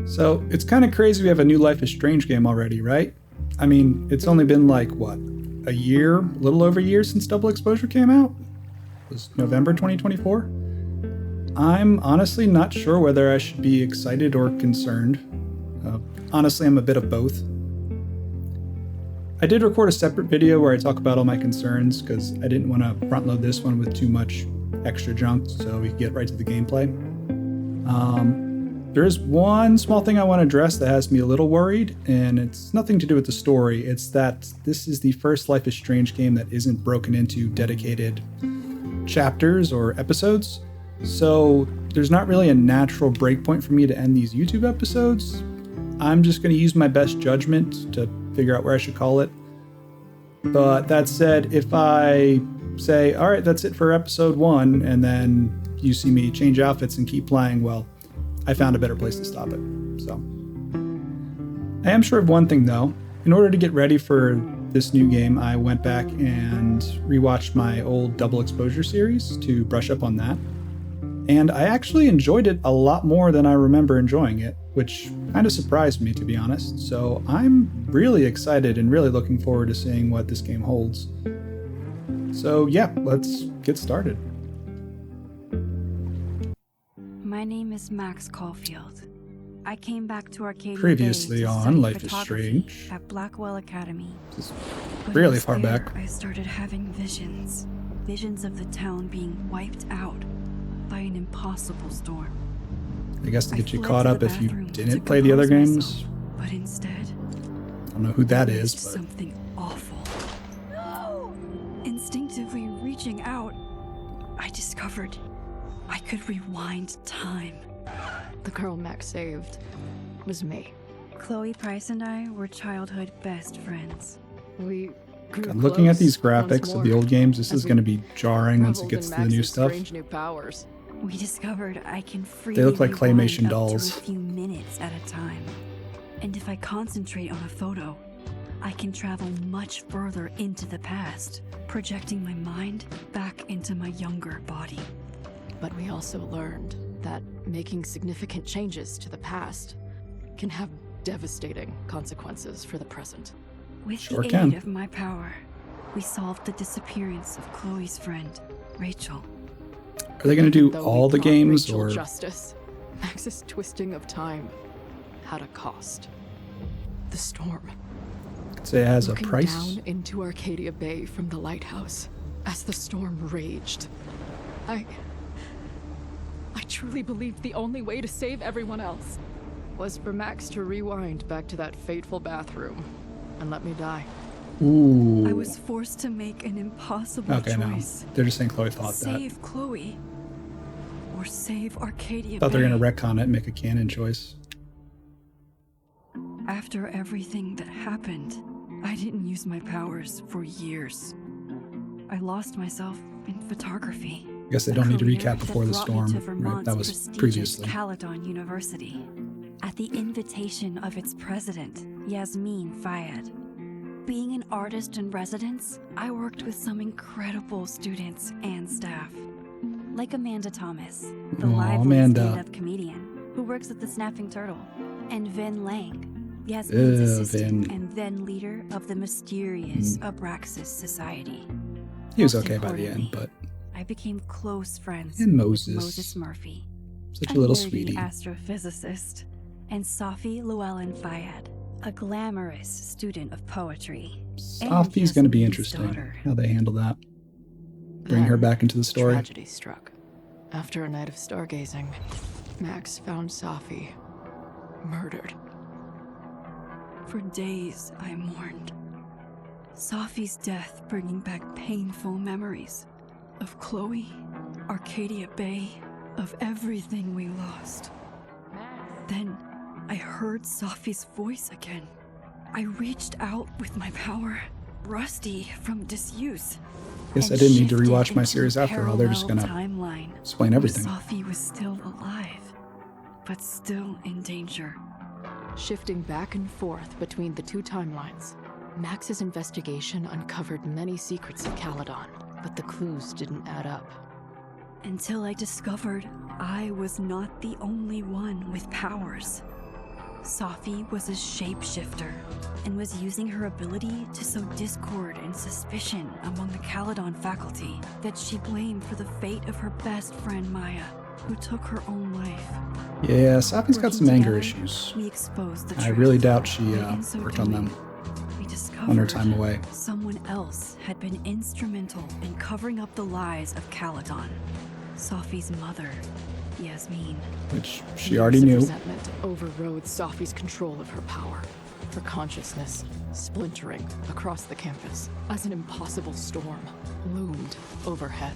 So it's kind of crazy we have a new Life is Strange game already, right? I mean, it's only been like, what, a year, a little over a year since Double Exposure came out? It was November 2024? I'm honestly not sure whether I should be excited or concerned. Honestly, I'm a bit of both. I did record a separate video where I talk about all my concerns because I didn't want to front load this one with too much extra junk so we could get right to the gameplay. There is one small thing I want to address that has me a little worried, and it's nothing to do with the story. It's that this is the first Life is Strange game that isn't broken into dedicated chapters or episodes. So there's not really a natural breakpoint for me to end these YouTube episodes. I'm just going to use my best judgment to figure out where I should call it. But that said, if I say, all right, that's it for episode 1, and then you see me change outfits and keep playing, well, I found a better place to stop it. So I am sure of one thing though. In order to get ready for this new game, I went back and rewatched my old Double Exposure series to brush up on that. And I actually enjoyed it a lot more than I remember enjoying it, which kind of surprised me, to be honest. So I'm really excited and really looking forward to seeing what this game holds. So yeah, let's get started. My name is Max Caulfield. I came back to Arcadia Previously Bay to on study Life is photography Strange. at Blackwell Academy. This is When really I was far there, back. I started having visions of the town being wiped out by an impossible storm. I guess to get you fled caught to up the if you bathroom didn't to play the other compose games. myself, but instead, I don't know who that I is, witnessed but something awful. No! Instinctively reaching out, I discovered I could rewind time. The girl Max saved was me. Chloe Price and I were childhood best friends. We grew God, looking at close these once graphics of more the old games, this as is we going to be jarring once it reveled gets in to the new Max's stuff. strange new powers. We discovered I can freely look like rewind claymation up dolls. to a few minutes at a time. And if I concentrate on a photo, I can travel much further into the past, projecting my mind back into my younger body. But we also learned that making significant changes to the past can have devastating consequences for the present. With Sure the can. aid of my power, we solved the disappearance of Chloe's friend, Rachel. Are they going to do Though all we the taught games, Rachel or justice, Max's twisting of time had a cost. The storm. say it has a Looking price? down into Arcadia Bay from the lighthouse as the storm raged. I truly believed the only way to save everyone else was for Max to rewind back to that fateful bathroom and let me die. Ooh. I was forced to make an impossible Okay, no. choice. They're just saying Chloe thought that. Save Chloe or save Arcadia Thought they were Bay. going to retcon it and make a canon choice. After everything that happened, I didn't use my powers for years. I lost myself in photography. I guess they don't A need to career recap before that the brought me storm. to Right? Vermont's That was prestigious previously. Caledon University. At the invitation of its president, Yasmin Fayed. Being an artist in residence, I worked with some incredible students and staff. Like Amanda Thomas, the Aw, lively Amanda. stand-up comedian who works at the Snapping Turtle, and Vin Lang, Yasmin's assistant Vin. and then leader of the mysterious Abraxas Society. He was Most okay by the end, importantly, but I became close friends And with Moses. Moses Murphy, such a little nerdy sweetie. astrophysicist, and Safi Llewellyn Fayed, a glamorous student of poetry. Sophie's going to be Yasmin's interesting, daughter. how they handle that. Bring her Then back into the story. Tragedy struck. After a night of stargazing, Max found Safi murdered. For days, I mourned. Safi's death bringing back painful memories of Chloe, Arcadia Bay, of everything we lost. Then I heard Safi's voice again. I reached out with my power, rusty from disuse. Guess I and didn't need to shifted rewatch my into series a after all. They're just going parallel to timeline explain where everything. Safi was still alive, but still in danger. Shifting back and forth between the two timelines, Max's investigation uncovered many secrets of Caledon, but the clues didn't add up. Until I discovered I was not the only one with powers. Safi was a shapeshifter and was using her ability to sow discord and suspicion among the Caledon faculty that she blamed for the fate of her best friend Maya, who took her own life. Yeah, Safi's got some anger Together, issues. We exposed the truth. I really doubt she And in so worked on them doing, we discovered on her time away. someone else had been instrumental in covering up the lies of Caledon. Safi's mother, Yasmin. Which she already knew. Resentment overrode Safi's control of her power. Her consciousness splintering across the campus as an impossible storm loomed overhead.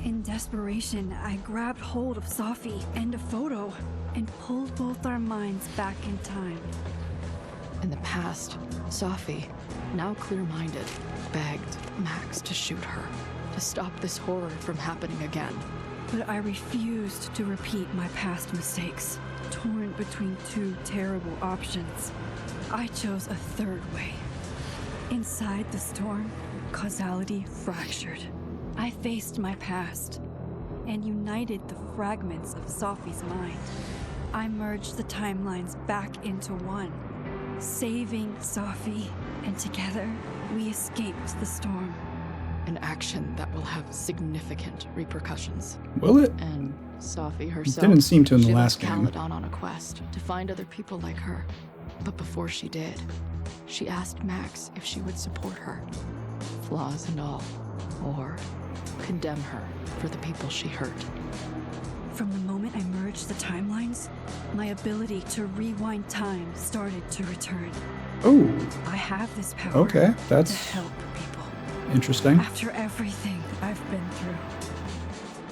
In desperation, I grabbed hold of Safi and a photo and pulled both our minds back in time. In the past, Safi, now clear-minded, begged Max to shoot her, to stop this horror from happening again. But I refused to repeat my past mistakes, torn between two terrible options. I chose a third way. Inside the storm, causality fractured. I faced my past and united the fragments of Safi's mind. I merged the timelines back into one, saving Safi, and together we escaped the storm. An action that will have significant repercussions. Will it? And Safi herself Didn't seem to in the she last left game. Caledon on a quest to find other people like her. But before she did, she asked Max if she would support her, flaws and all, or condemn her for the people she hurt. From the moment I merged the timelines, my ability to rewind time started to return. Oh, I have this power okay. to That's help people. interesting. After everything I've been through,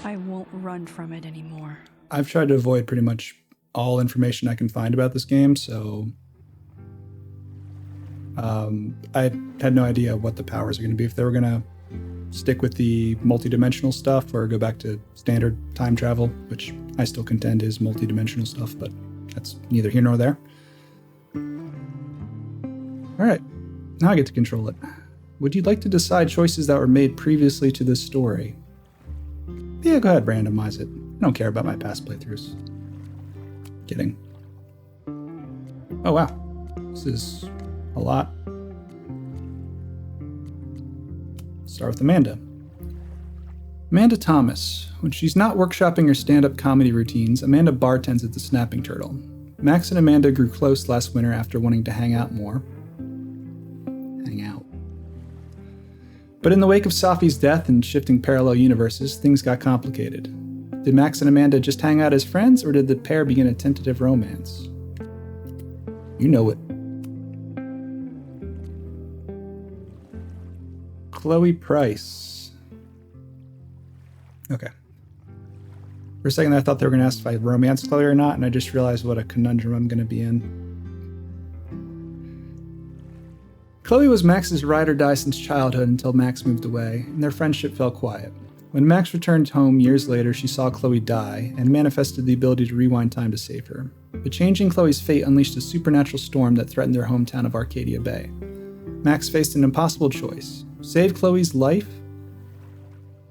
I won't run from it anymore. I've tried to avoid pretty much all information I can find about this game, so I had no idea what the powers are going to be. If they were going to stick with the multidimensional stuff or go back to standard time travel, which I still contend is multidimensional stuff, but that's neither here nor there. All right, now I get to control it. Would you like to decide choices that were made previously to this story? Yeah, go ahead, randomize it. I don't care about my past playthroughs. Kidding. Oh, wow. This is a lot. Start with Amanda. Amanda Thomas. When she's not workshopping her stand-up comedy routines, Amanda bartends at the Snapping Turtle. Max and Amanda grew close last winter after wanting to hang out more. Hang out. But in the wake of Safi's death and shifting parallel universes, things got complicated. Did Max and Amanda just hang out as friends, or did the pair begin a tentative romance? You know it. Chloe Price. Okay. For a second, I thought they were going to ask if I romanced Chloe or not, and I just realized what a conundrum I'm going to be in. Chloe was Max's ride or die since childhood until Max moved away, and their friendship fell quiet. When Max returned home years later, she saw Chloe die and manifested the ability to rewind time to save her. But changing Chloe's fate unleashed a supernatural storm that threatened their hometown of Arcadia Bay. Max faced an impossible choice: save Chloe's life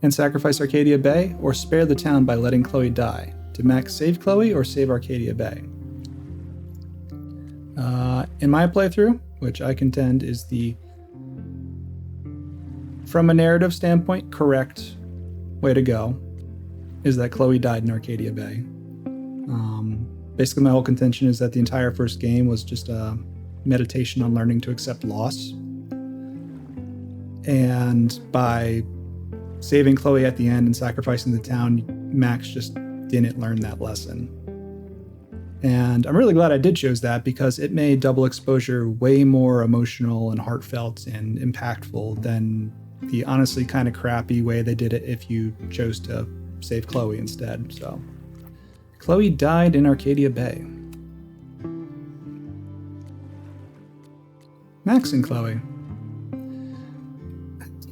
and sacrifice Arcadia Bay, or spare the town by letting Chloe die. Did Max save Chloe or save Arcadia Bay? In my playthrough, which I contend is the, from a narrative standpoint, correct way to go, is that Chloe died in Arcadia Bay. Basically, my whole contention is that the entire first game was just a meditation on learning to accept loss. And by saving Chloe at the end and sacrificing the town, Max just didn't learn that lesson. And I'm really glad I did choose that, because it made Double Exposure way more emotional and heartfelt and impactful than the honestly kind of crappy way they did it if you chose to save Chloe instead. So Chloe died in Arcadia Bay. Max and Chloe.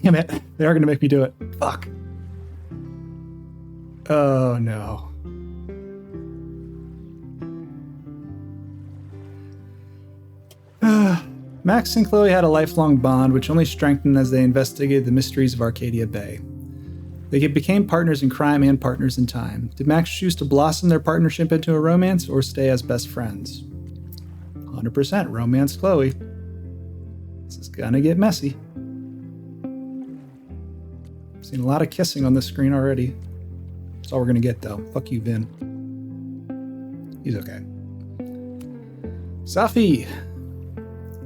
Damn it, they are going to make me do it. Fuck. Oh no. Max and Chloe had a lifelong bond, which only strengthened as they investigated the mysteries of Arcadia Bay. They became partners in crime and partners in time. Did Max choose to blossom their partnership into a romance, or stay as best friends? 100% romance Chloe. This is gonna get messy. I've seen a lot of kissing on this screen already. That's all we're gonna get though. Fuck you, Vin. He's okay. Safi.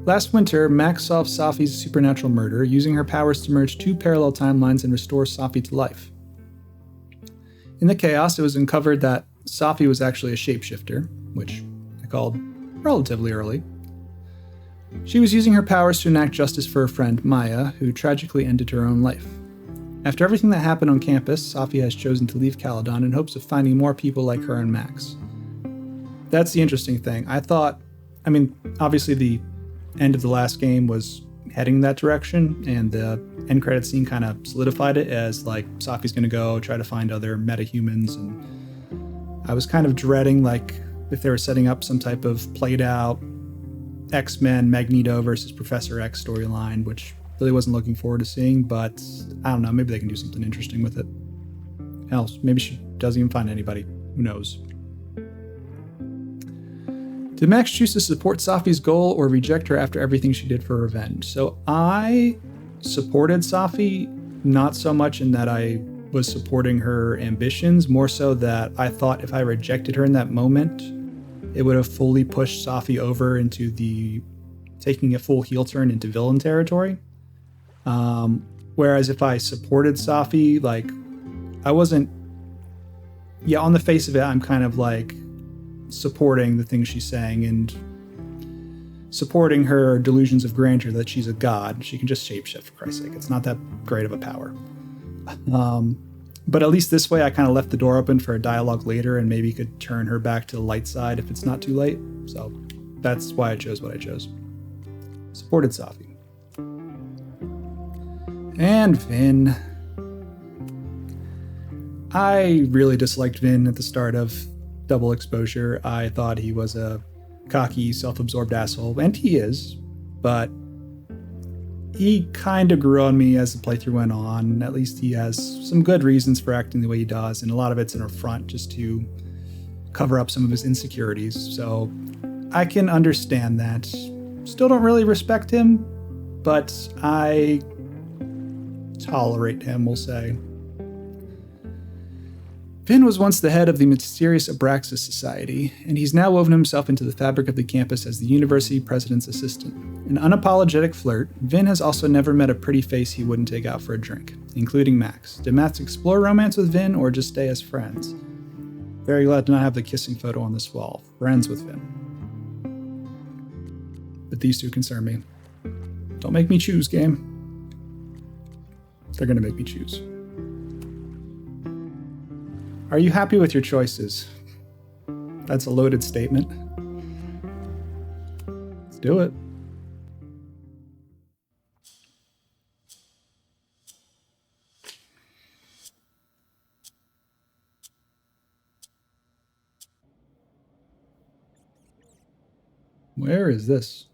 Last winter, Max solved Safi's supernatural murder, using her powers to merge 2 parallel timelines and restore Safi to life. In the chaos, it was uncovered that Safi was actually a shapeshifter, which I called relatively early. She was using her powers to enact justice for her friend, Maya, who tragically ended her own life. After everything that happened on campus, Safi has chosen to leave Caledon in hopes of finding more people like her and Max. That's the interesting thing. Obviously the end of the last game was heading that direction, and the end credit scene kind of solidified it as like Safi's gonna go try to find other metahumans, and I was kind of dreading like if they were setting up some type of played out X-Men Magneto versus Professor X storyline, which really wasn't looking forward to seeing, but I don't know, maybe they can do something interesting with it. Hell, maybe she doesn't even find anybody. Who knows? Did Max choose to support Safi's goal or reject her after everything she did for revenge? So I supported Safi, not so much in that I was supporting her ambitions, more so that I thought if I rejected her in that moment, it would have fully pushed Safi over into taking a full heel turn into villain territory. Whereas if I supported Safi, like I wasn't, on the face of it, I'm kind of like supporting the things she's saying and supporting her delusions of grandeur that she's a god. She can just shapeshift, for Christ's sake. It's not that great of a power. But at least this way I kind of left the door open for a dialogue later and maybe could turn her back to the light side if it's not too late. So that's why I chose what I chose. Supported Safi. And Vin. I really disliked Vin at the start of Double Exposure. I thought he was a cocky, self-absorbed asshole, and he is, but he kind of grew on me as the playthrough went on. At least he has some good reasons for acting the way he does, and a lot of it's in a front just to cover up some of his insecurities, so I can understand that. Still don't really respect him, but I tolerate him, we'll say. Vin was once the head of the mysterious Abraxas Society, and he's now woven himself into the fabric of the campus as the university president's assistant. An unapologetic flirt, Vin has also never met a pretty face he wouldn't take out for a drink, including Max. Did Max explore romance with Vin or just stay as friends? Very glad to not have the kissing photo on this wall. Friends with Vin. But these two concern me. Don't make me choose, game. They're gonna make me choose. Are you happy with your choices? That's a loaded statement. Let's do it. Where is this?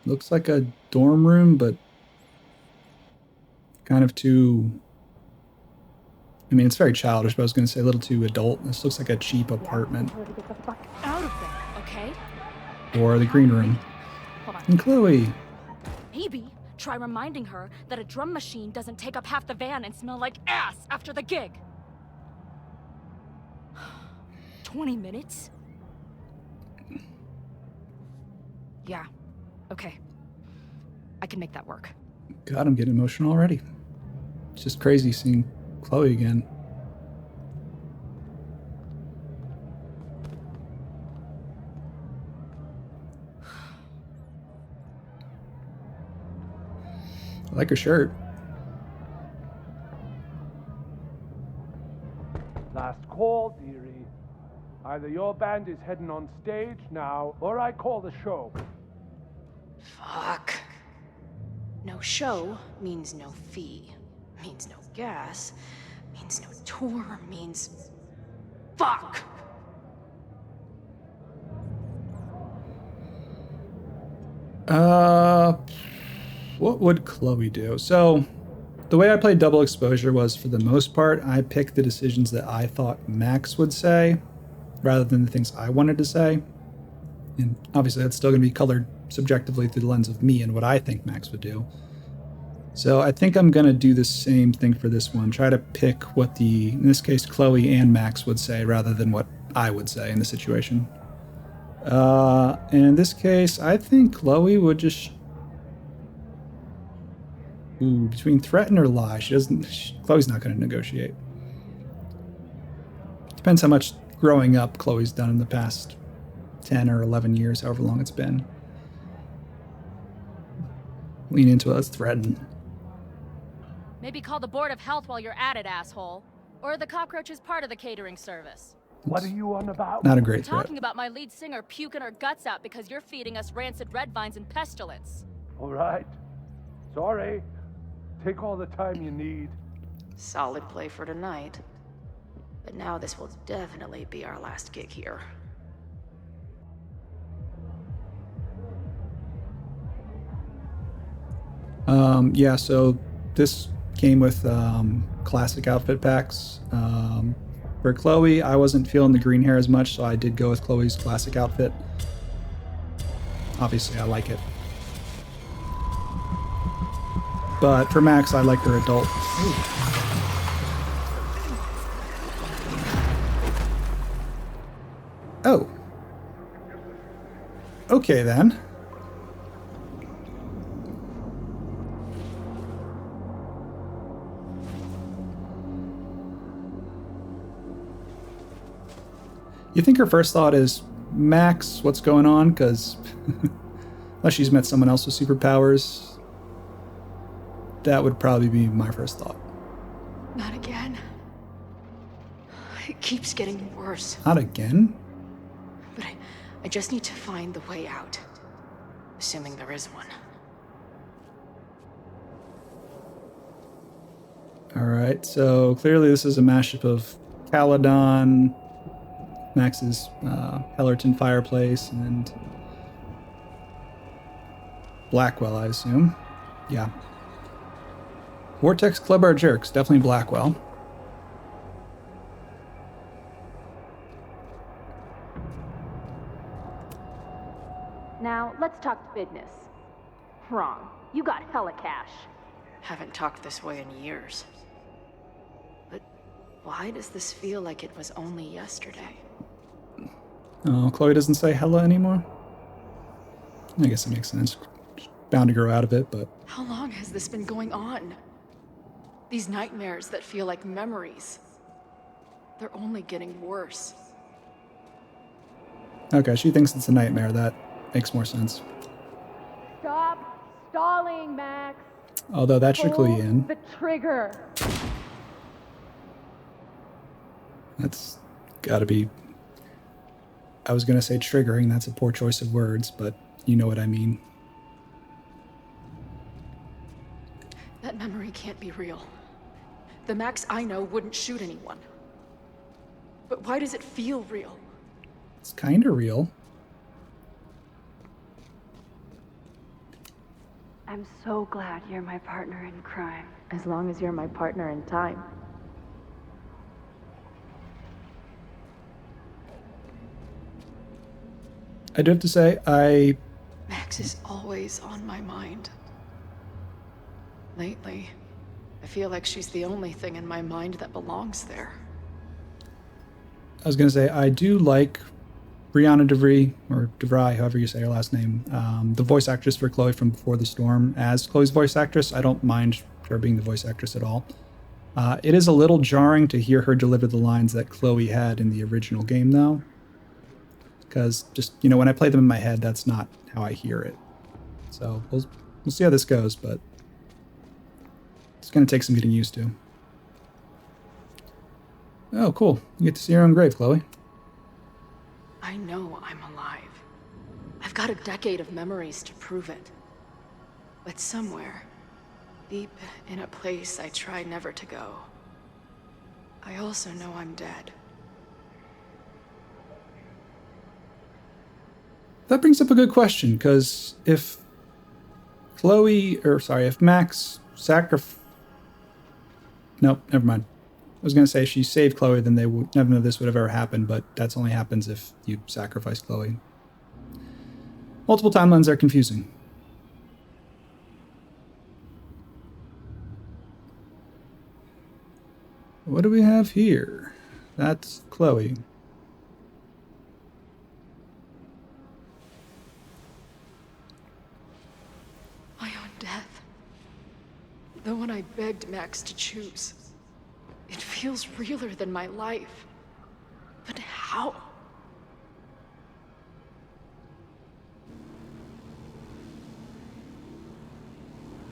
Looks like a dorm room, but kind of too... it's very childish, but I was going to say a little too adult. This looks like a cheap apartment. Get the fuck out of there, okay? Or the green room. Hold on. And Chloe. Maybe try reminding her that a drum machine doesn't take up half the van and smell like ass after the gig. 20 minutes? Yeah, okay. I can make that work. God, I'm getting emotional already. It's just crazy seeing Chloe again. I like her shirt. Last call, dearie. Either your band is heading on stage now, or I call the show. Fuck. No show means no fee. Means no gas. Means no tour. Means... Fuck! What would Chloe do? So, the way I played Double Exposure was, for the most part, I picked the decisions that I thought Max would say. rather than the things I wanted to say. And obviously that's still going to be colored subjectively through the lens of me and what I think Max would do. So I think I'm going to do the same thing for this one. Try to pick what in this case, Chloe and Max would say rather than what I would say in the situation. And in this case, I think Chloe would just... between threaten or lie. Chloe's not going to negotiate. Depends how much growing up Chloe's done in the past 10 or 11 years, however long it's been. Lean into it, let's threaten. Maybe call the Board of Health while you're at it, asshole. Or the cockroach is part of the catering service. What are you on about? Not a great threat. Talking about my lead singer puking her guts out because you're feeding us rancid red vines and pestilence. All right. Sorry. Take all the time you need. Solid play for tonight. But now this will definitely be our last gig here. Yeah, so this came with classic outfit packs. For Chloe, I wasn't feeling the green hair as much, so I did go with Chloe's classic outfit. Obviously, I like it. But for Max, I like her adult. Oh. Okay, then. You think her first thought is, Max, what's going on? Because unless she's met someone else with superpowers, that would probably be my first thought. Not again. It keeps getting worse. Not again? But I just need to find the way out. Assuming there is one. Alright, so clearly this is a mashup of Caladon, Max's Hellerton fireplace, and Blackwell, I assume. Yeah. Vortex Club are jerks, definitely Blackwell. Now, let's talk business. Wrong. You got hella cash. Haven't talked this way in years. But why does this feel like it was only yesterday? Oh, Chloe doesn't say hella anymore? I guess it makes sense. She's bound to grow out of it, but... How long has this been going on? These nightmares that feel like memories. They're only getting worse. Okay, she thinks it's a nightmare. That makes more sense. Stop stalling, Max. Although that should clue you in. Pull the trigger. That's gotta be... I was gonna say triggering, that's a poor choice of words, but you know what I mean. That memory can't be real. The Max I know wouldn't shoot anyone. But why does it feel real? It's kinda real. I'm so glad you're my partner in crime. As long as you're my partner in time. I do have to say, Max is always on my mind. Lately, I feel like she's the only thing in my mind that belongs there. I was gonna say, I do like Brianna DeVry, or DeVry, however you say her last name, the voice actress for Chloe from Before the Storm, as Chloe's voice actress. I don't mind her being the voice actress at all. It is a little jarring to hear her deliver the lines that Chloe had in the original game, though. Because just, you know, when I play them in my head, that's not how I hear it. So we'll see how this goes, but it's going to take some getting used to. Oh, cool. You get to see your own grave, Chloe. I know I'm alive. I've got a decade of memories to prove it. But somewhere, deep in a place I try never to go, I also know I'm dead. That brings up a good question, because if if Max Nope, never mind. was going to say, if she saved Chloe, then none of this would have ever happened, but that's only happens if you sacrifice Chloe. Multiple timelines are confusing. What do we have here? That's Chloe. My own death. The one I begged Max to choose. It feels realer than my life. But how?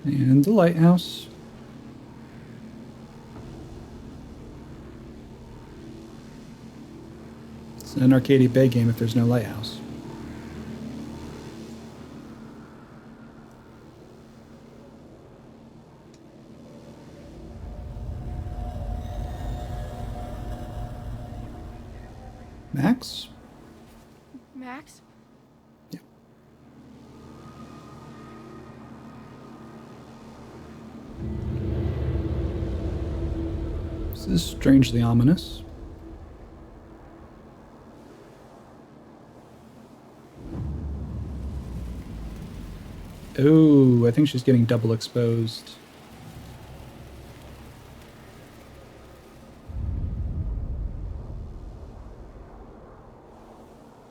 And the lighthouse. It's an Arcadia Bay game if there's no lighthouse. Max? Max? Yeah. This is strangely ominous. Oh, I think she's getting double exposed.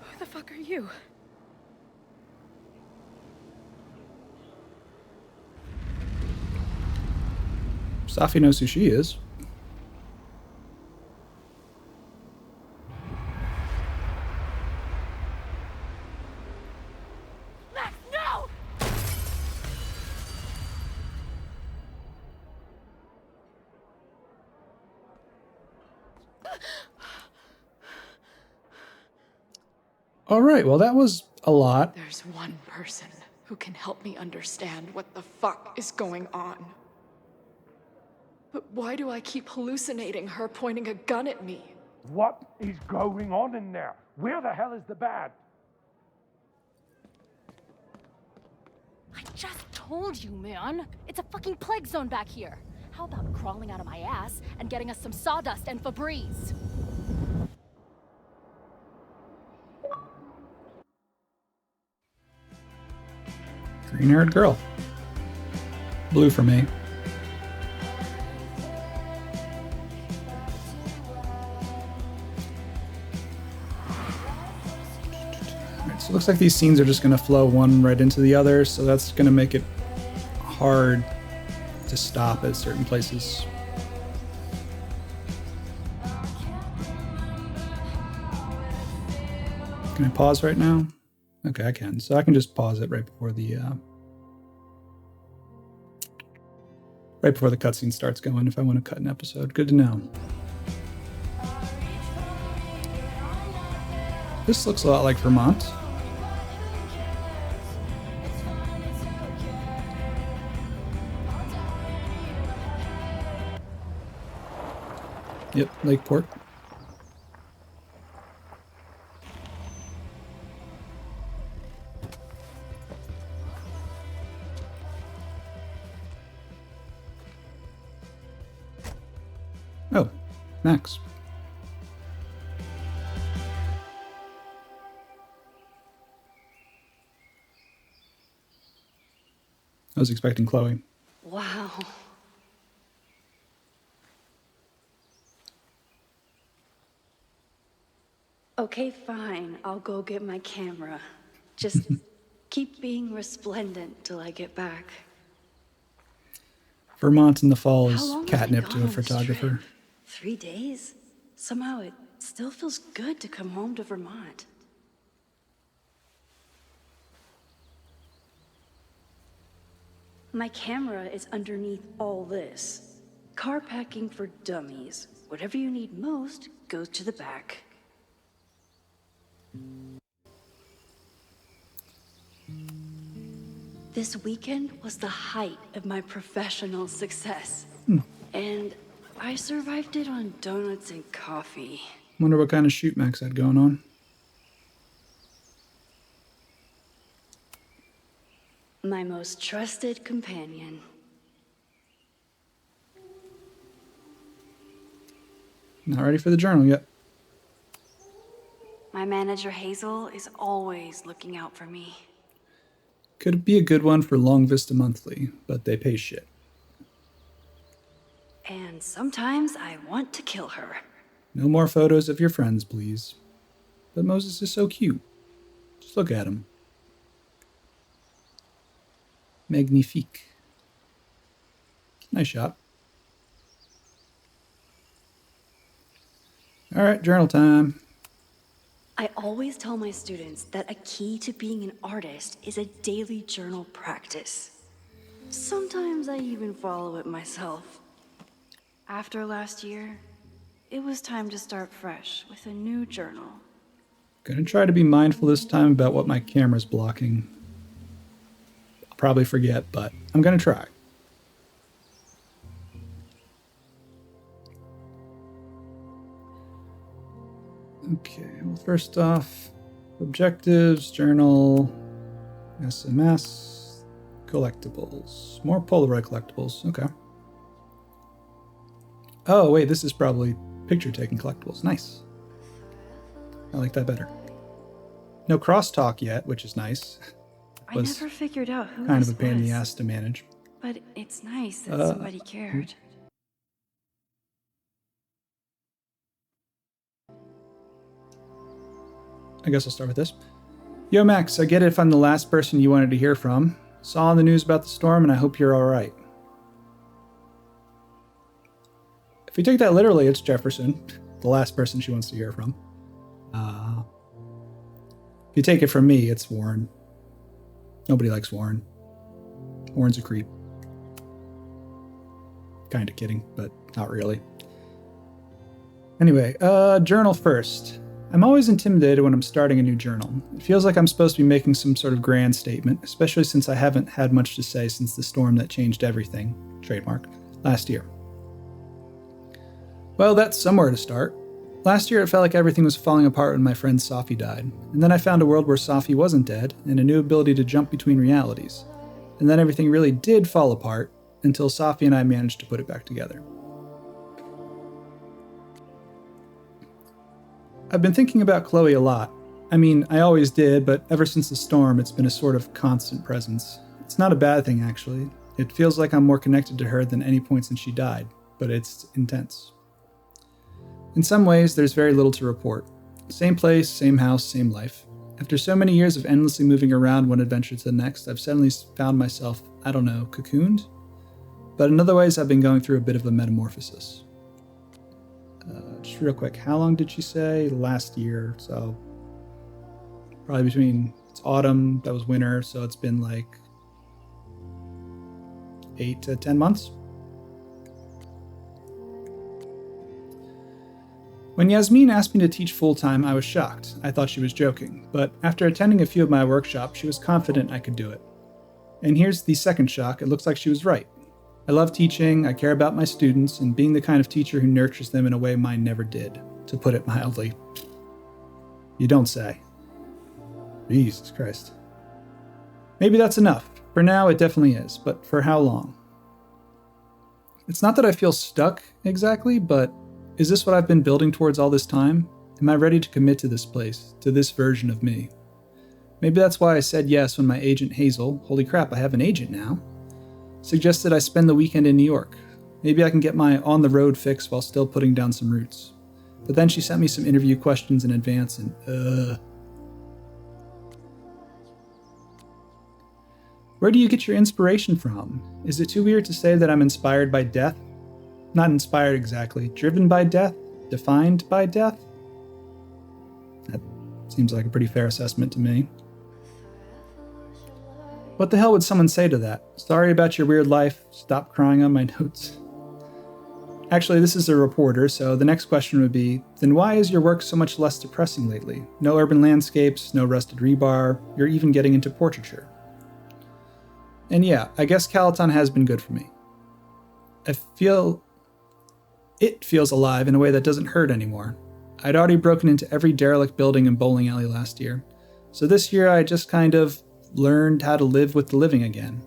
Who the fuck are you? Safi knows who she is. Max, no! All right, well, that was a lot. There's one person who can help me understand what the fuck is going on. But why do I keep hallucinating her pointing a gun at me? What is going on in there? Where the hell is the bad? I just told you, man. It's a fucking plague zone back here. How about crawling out of my ass and getting us some sawdust and Febreze? Green-haired girl. Blue for me. Alright, so it looks like these scenes are just going to flow one right into the other, so that's going to make it hard to stop at certain places. Can I pause right now? Okay, I can. So I can just pause it right before the cutscene starts going if I want to cut an episode. Good to know. This looks a lot like Vermont. Yep, Lakeport. Oh, Max. I was expecting Chloe. Wow. Okay, fine. I'll go get my camera. Just keep being resplendent till I get back. Vermont in the fall is How long have we catnip gone to a on this photographer. trip? 3 days? Somehow it still feels good to come home to Vermont. My camera is underneath all this. Car packing for dummies. Whatever you need most goes to the back. This weekend was the height of my professional success. And I survived it on donuts and coffee. Wonder what kind of shoot Max had going on. My most trusted companion. Not ready for the journal yet. My manager Hazel is always looking out for me. Could be a good one for Long Vista Monthly, but they pay shit. And sometimes I want to kill her. No more photos of your friends, please. But Moses is so cute. Just look at him. Magnifique. Nice shot. All right, journal time. I always tell my students that a key to being an artist is a daily journal practice. Sometimes I even follow it myself. After last year, it was time to start fresh with a new journal. Gonna try to be mindful this time about what my camera's blocking. I'll probably forget, but I'm gonna try. Okay, well, first off, objectives, journal, SMS, collectibles. More Polaroid collectibles, okay. Oh, wait, this is probably picture-taking collectibles. Nice. I like that better. No crosstalk yet, which is nice. I never figured out who Kind this of a pain in the was, ass to manage. but it's nice that somebody cared. I guess I'll start with this. Yo, Max, I get it if I'm the last person you wanted to hear from. Saw on the news about the storm, and I hope you're alright. If we take that literally, it's Jefferson, the last person she wants to hear from. If you take it from me, it's Warren. Nobody likes Warren. Warren's a creep. Kinda kidding, but not really. Anyway, journal first. I'm always intimidated when I'm starting a new journal. It feels like I'm supposed to be making some sort of grand statement, especially since I haven't had much to say since the storm that changed everything, trademark, last year. Well, that's somewhere to start. Last year it felt like everything was falling apart when my friend Safi died, and then I found a world where Safi wasn't dead, and a new ability to jump between realities. And then everything really did fall apart, until Safi and I managed to put it back together. I've been thinking about Chloe a lot. I mean, I always did, but ever since the storm, it's been a sort of constant presence. It's not a bad thing, actually. It feels like I'm more connected to her than any point since she died, but it's intense. In some ways, there's very little to report. Same place, same house, same life. After so many years of endlessly moving around one adventure to the next, I've suddenly found myself, I don't know, cocooned? But in other ways, I've been going through a bit of a metamorphosis. Just real quick, how long did she say? Last year, so probably between, it's autumn, that was winter, so it's been like 8 to 10 months. When Yasmin asked me to teach full-time, I was shocked. I thought she was joking, but after attending a few of my workshops, she was confident I could do it. And here's the second shock, it looks like she was right. I love teaching, I care about my students, and being the kind of teacher who nurtures them in a way mine never did, to put it mildly. You don't say. Jesus Christ. Maybe that's enough. For now, it definitely is, but for how long? It's not that I feel stuck, exactly, but is this what I've been building towards all this time? Am I ready to commit to this place, to this version of me? Maybe that's why I said yes when my agent Hazel, holy crap, I have an agent now, suggested I spend the weekend in New York. Maybe I can get my on-the-road fix while still putting down some roots. But then she sent me some interview questions in advance and, Where do you get your inspiration from? Is it too weird to say that I'm inspired by death? Not inspired exactly. Driven by death? Defined by death? That seems like a pretty fair assessment to me. What the hell would someone say to that? Sorry about your weird life. Stop crying on my notes. Actually, this is a reporter, so the next question would be, then why is your work so much less depressing lately? No urban landscapes, no rusted rebar, you're even getting into portraiture. And yeah, I guess Calaton has been good for me. It feels alive in a way that doesn't hurt anymore. I'd already broken into every derelict building and bowling alley last year, so this year I just kind of learned how to live with the living again.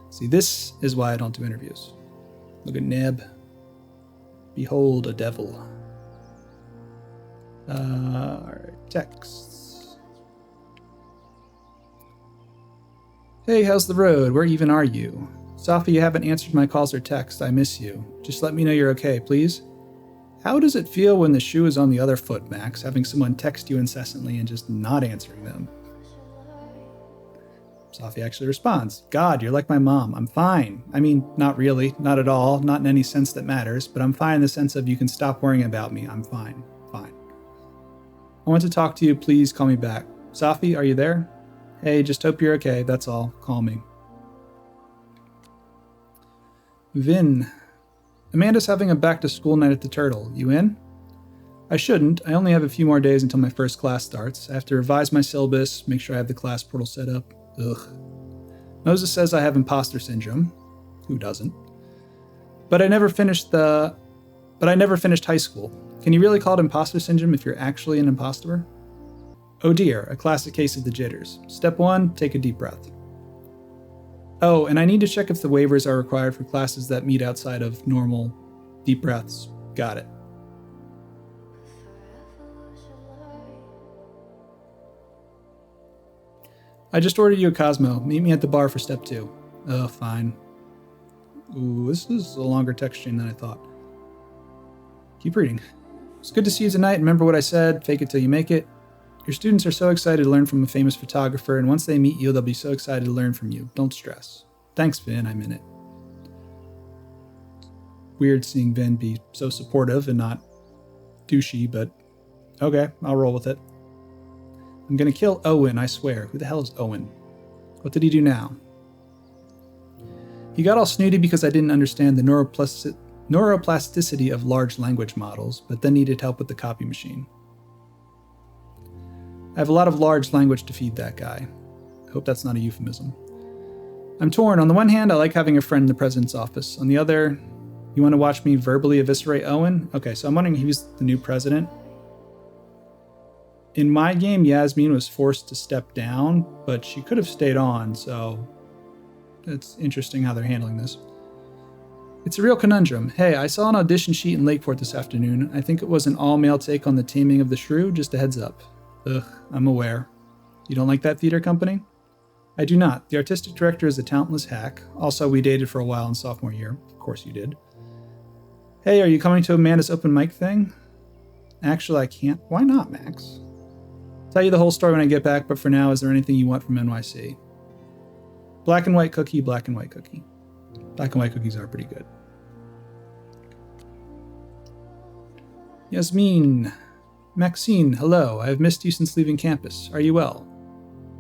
See, this is why I don't do interviews. Look at Neb. Behold a devil. Alright, texts. Hey, how's the road? Where even are you? Safi, you haven't answered my calls or texts. I miss you. Just let me know you're okay, please. How does it feel when the shoe is on the other foot, Max, having someone text you incessantly and just not answering them? Safi actually responds, God, you're like my mom. I'm fine. I mean, not really, not at all, not in any sense that matters, but I'm fine in the sense of you can stop worrying about me. I'm fine. Fine. I want to talk to you. Please call me back. Safi, are you there? Hey, just hope you're okay. That's all. Call me. Vin. Amanda's having a back-to-school night at the Turtle. You in? I shouldn't. I only have a few more days until my first class starts. I have to revise my syllabus, make sure I have the class portal set up. Ugh. Moses says I have imposter syndrome. Who doesn't? But I never finished high school. Can you really call it imposter syndrome if you're actually an imposter? Oh dear, a classic case of the jitters. Step 1, take a deep breath. Oh, and I need to check if the waivers are required for classes that meet outside of normal deep breaths. Got it. I just ordered you a Cosmo. Meet me at the bar for step 2. Oh, fine. Ooh, this is a longer text chain than I thought. Keep reading. It's good to see you tonight. Remember what I said, fake it till you make it. Your students are so excited to learn from a famous photographer, and once they meet you, they'll be so excited to learn from you. Don't stress. Thanks, Vin. I'm in it. Weird seeing Vin be so supportive and not douchey, but okay, I'll roll with it. I'm gonna kill Owen, I swear. Who the hell is Owen? What did he do now? He got all snooty because I didn't understand the neuroplasticity of large language models, but then needed help with the copy machine. I have a lot of large language to feed that guy. I hope that's not a euphemism. I'm torn. On the one hand, I like having a friend in the president's office. On the other, you want to watch me verbally eviscerate Owen? Okay, so I'm wondering if he's the new president. In my game, Yasmin was forced to step down, but she could have stayed on, so it's interesting how they're handling this. It's a real conundrum. Hey, I saw an audition sheet in Lakeport this afternoon. I think it was an all-male take on The Taming of the Shrew, just a heads up. Ugh, I'm aware. You don't like that theater company? I do not. The artistic director is a talentless hack. Also, we dated for a while in sophomore year. Of course you did. Hey, are you coming to Amanda's open mic thing? Actually, I can't. Why not, Max? Tell you the whole story when I get back, but for now, is there anything you want from NYC? Black and white cookie, black and white cookie. Black and white cookies are pretty good. Yasmin. Maxine, hello. I have missed you since leaving campus. Are you well?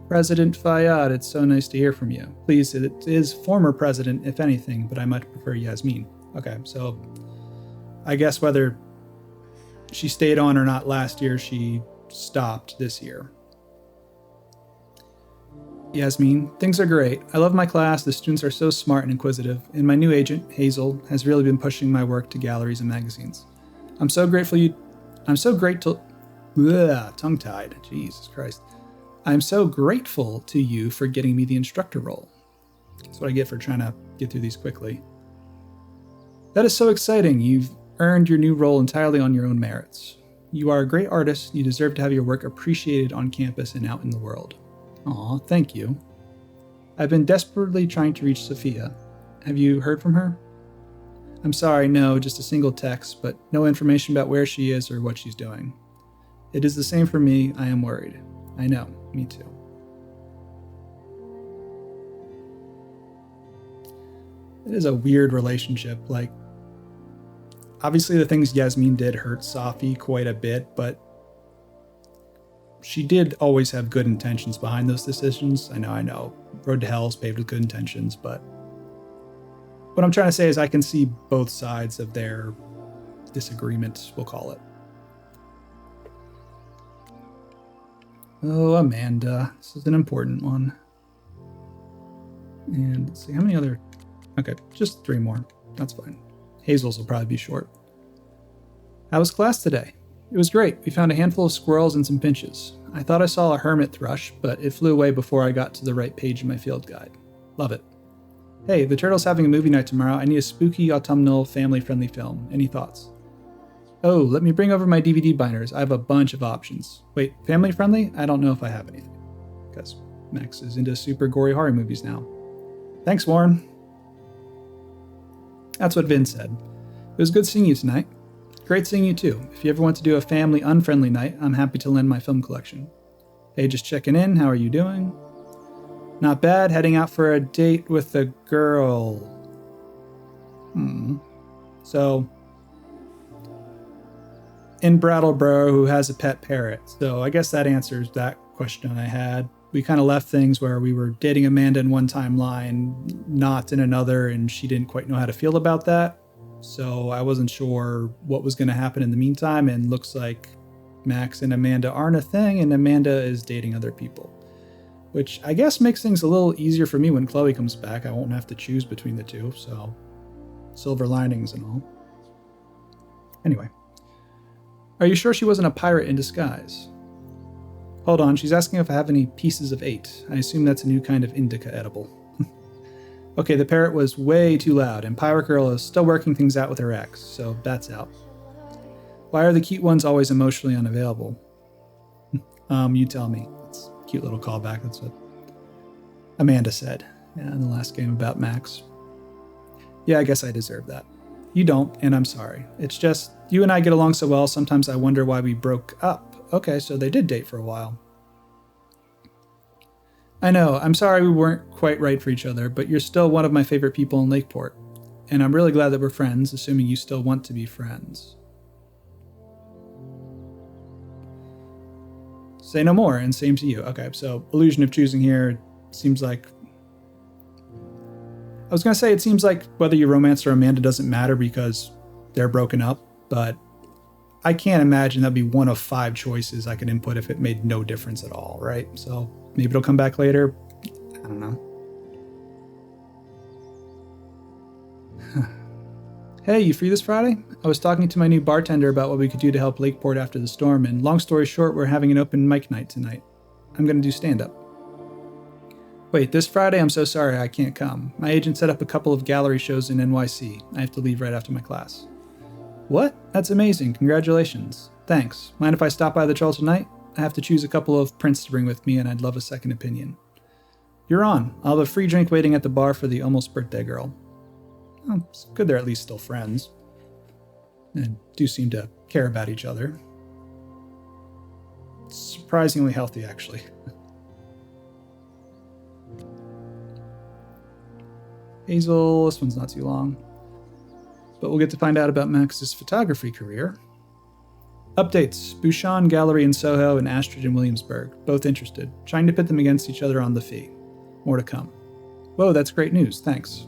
President Fayyad, it's so nice to hear from you. Please, it is former president, if anything, but I much prefer Yasmin. Okay, so I guess whether she stayed on or not last year, she stopped this year. Yasmin, things are great. I love my class. The students are so smart and inquisitive, and my new agent, Hazel, has really been pushing my work to galleries and magazines. I'm so grateful tongue-tied. Jesus Christ. I'm so grateful to you for getting me the instructor role. That's what I get for trying to get through these quickly. That is so exciting. You've earned your new role entirely on your own merits. You are a great artist. You deserve to have your work appreciated on campus and out in the world. Aw, thank you. I've been desperately trying to reach Sophia. Have you heard from her? I'm sorry, no, just a single text, but no information about where she is or what she's doing. It is the same for me. I am worried. I know, me too. It is a weird relationship. Like, obviously the things Yasmin did hurt Safi quite a bit, but she did always have good intentions behind those decisions. I know. Road to Hell is paved with good intentions, but what I'm trying to say is I can see both sides of their disagreement, we'll call it. Oh, Amanda. This is an important one. And let's see, how many other... Okay, just 3 more. That's fine. Hazel's will probably be short. How was class today? It was great. We found a handful of squirrels and some finches. I thought I saw a hermit thrush, but it flew away before I got to the right page in my field guide. Love it. Hey, the Turtle's having a movie night tomorrow. I need a spooky, autumnal, family-friendly film. Any thoughts? Oh, let me bring over my DVD binders. I have a bunch of options. Wait, family friendly? I don't know if I have anything. Because Max is into super gory horror movies now. Thanks, Warren. That's what Vin said. It was good seeing you tonight. Great seeing you too. If you ever want to do a family unfriendly night, I'm happy to lend my film collection. Hey, just checking in. How are you doing? Not bad. Heading out for a date with a girl. So, in Brattleboro, who has a pet parrot. So I guess that answers that question I had. We kind of left things where we were dating Amanda in one timeline, not in another, and she didn't quite know how to feel about that. So I wasn't sure what was going to happen in the meantime, and looks like Max and Amanda aren't a thing, and Amanda is dating other people. Which I guess makes things a little easier for me when Chloe comes back. I won't have to choose between the two, so silver linings and all. Anyway. Are you sure she wasn't a pirate in disguise? Hold on, she's asking if I have any pieces of 8. I assume that's a new kind of indica edible. Okay, the parrot was way too loud, and Pirate Girl is still working things out with her ex, so that's out. Why are the cute ones always emotionally unavailable? You tell me. It's a cute little callback, that's what Amanda said in the last game about Max. Yeah, I guess I deserve that. You don't, and I'm sorry. It's just, you and I get along so well, sometimes I wonder why we broke up. Okay, so they did date for a while. I know, I'm sorry we weren't quite right for each other, but you're still one of my favorite people in Lakeport. And I'm really glad that we're friends, assuming you still want to be friends. Say no more, and same to you. Okay, so illusion of choosing here seems like... I was going to say it seems like whether you romance or Amanda doesn't matter because they're broken up, but I can't imagine that'd be one of 5 choices I could input if it made no difference at all, right? So maybe it'll come back later. I don't know. Hey, you free this Friday? I was talking to my new bartender about what we could do to help Lakeport after the storm, and long story short, we're having an open mic night tonight. I'm going to do stand-up. Wait, this Friday? I'm so sorry I can't come. My agent set up a couple of gallery shows in NYC. I have to leave right after my class. What? That's amazing. Congratulations. Thanks. Mind if I stop by the Troll tonight? I have to choose a couple of prints to bring with me, and I'd love a second opinion. You're on. I'll have a free drink waiting at the bar for the almost birthday girl. Oh, it's good they're at least still friends. And do seem to care about each other. Surprisingly healthy, actually. Hazel, this one's not too long. But we'll get to find out about Max's photography career. Updates. Bouchon Gallery in Soho and Astrid in Williamsburg. Both interested. Trying to pit them against each other on the fee. More to come. Whoa, that's great news. Thanks.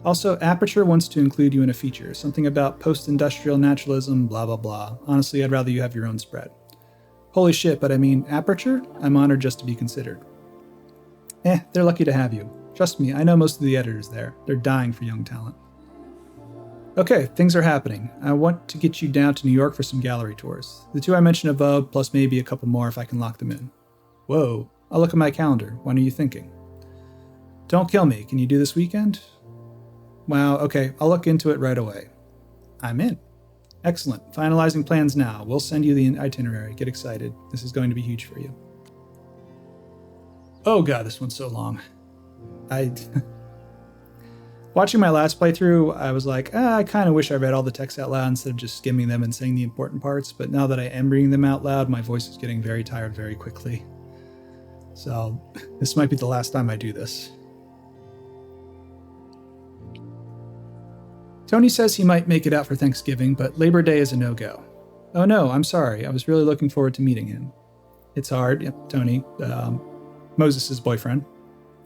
Also, Aperture wants to include you in a feature. Something about post-industrial naturalism, blah, blah, blah. Honestly, I'd rather you have your own spread. Holy shit, but I mean, Aperture? I'm honored just to be considered. They're lucky to have you. Trust me, I know most of the editors there. They're dying for young talent. Okay, things are happening. I want to get you down to New York for some gallery tours. The 2 I mentioned above, plus maybe a couple more if I can lock them in. Whoa, I'll look at my calendar. When are you thinking? Don't kill me. Can you do this weekend? Wow, okay, I'll look into it right away. I'm in. Excellent. Finalizing plans now. We'll send you the itinerary. Get excited. This is going to be huge for you. Oh god, this one's so long. Watching my last playthrough, I was like, I kind of wish I read all the text out loud instead of just skimming them and saying the important parts, but now that I am reading them out loud, my voice is getting very tired very quickly. So, this might be the last time I do this. Tony says he might make it out for Thanksgiving, but Labor Day is a no-go. Oh no, I'm sorry. I was really looking forward to meeting him. It's hard. Yep, Tony, Moses' boyfriend.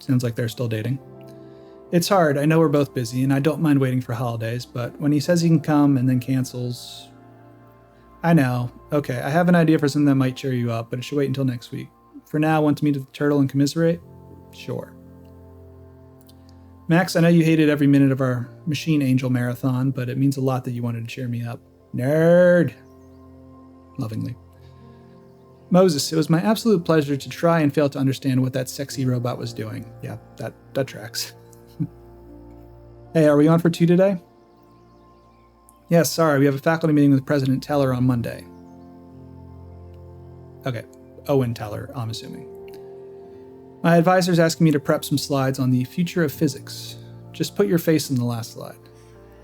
Sounds like they're still dating. It's hard. I know we're both busy, and I don't mind waiting for holidays, but when he says he can come and then cancels... I know. Okay, I have an idea for something that might cheer you up, but it should wait until next week. For now, want to meet with the turtle and commiserate? Sure. Max, I know you hated every minute of our Machine Angel marathon, but it means a lot that you wanted to cheer me up. Nerd! Lovingly. Moses, it was my absolute pleasure to try and fail to understand what that sexy robot was doing. Yeah, that tracks. Hey, are we on for 2 today? Yes, sorry, we have a faculty meeting with President Teller on Monday. Okay, Owen Teller, I'm assuming. My advisor's asking me to prep some slides on the future of physics. Just put your face in the last slide.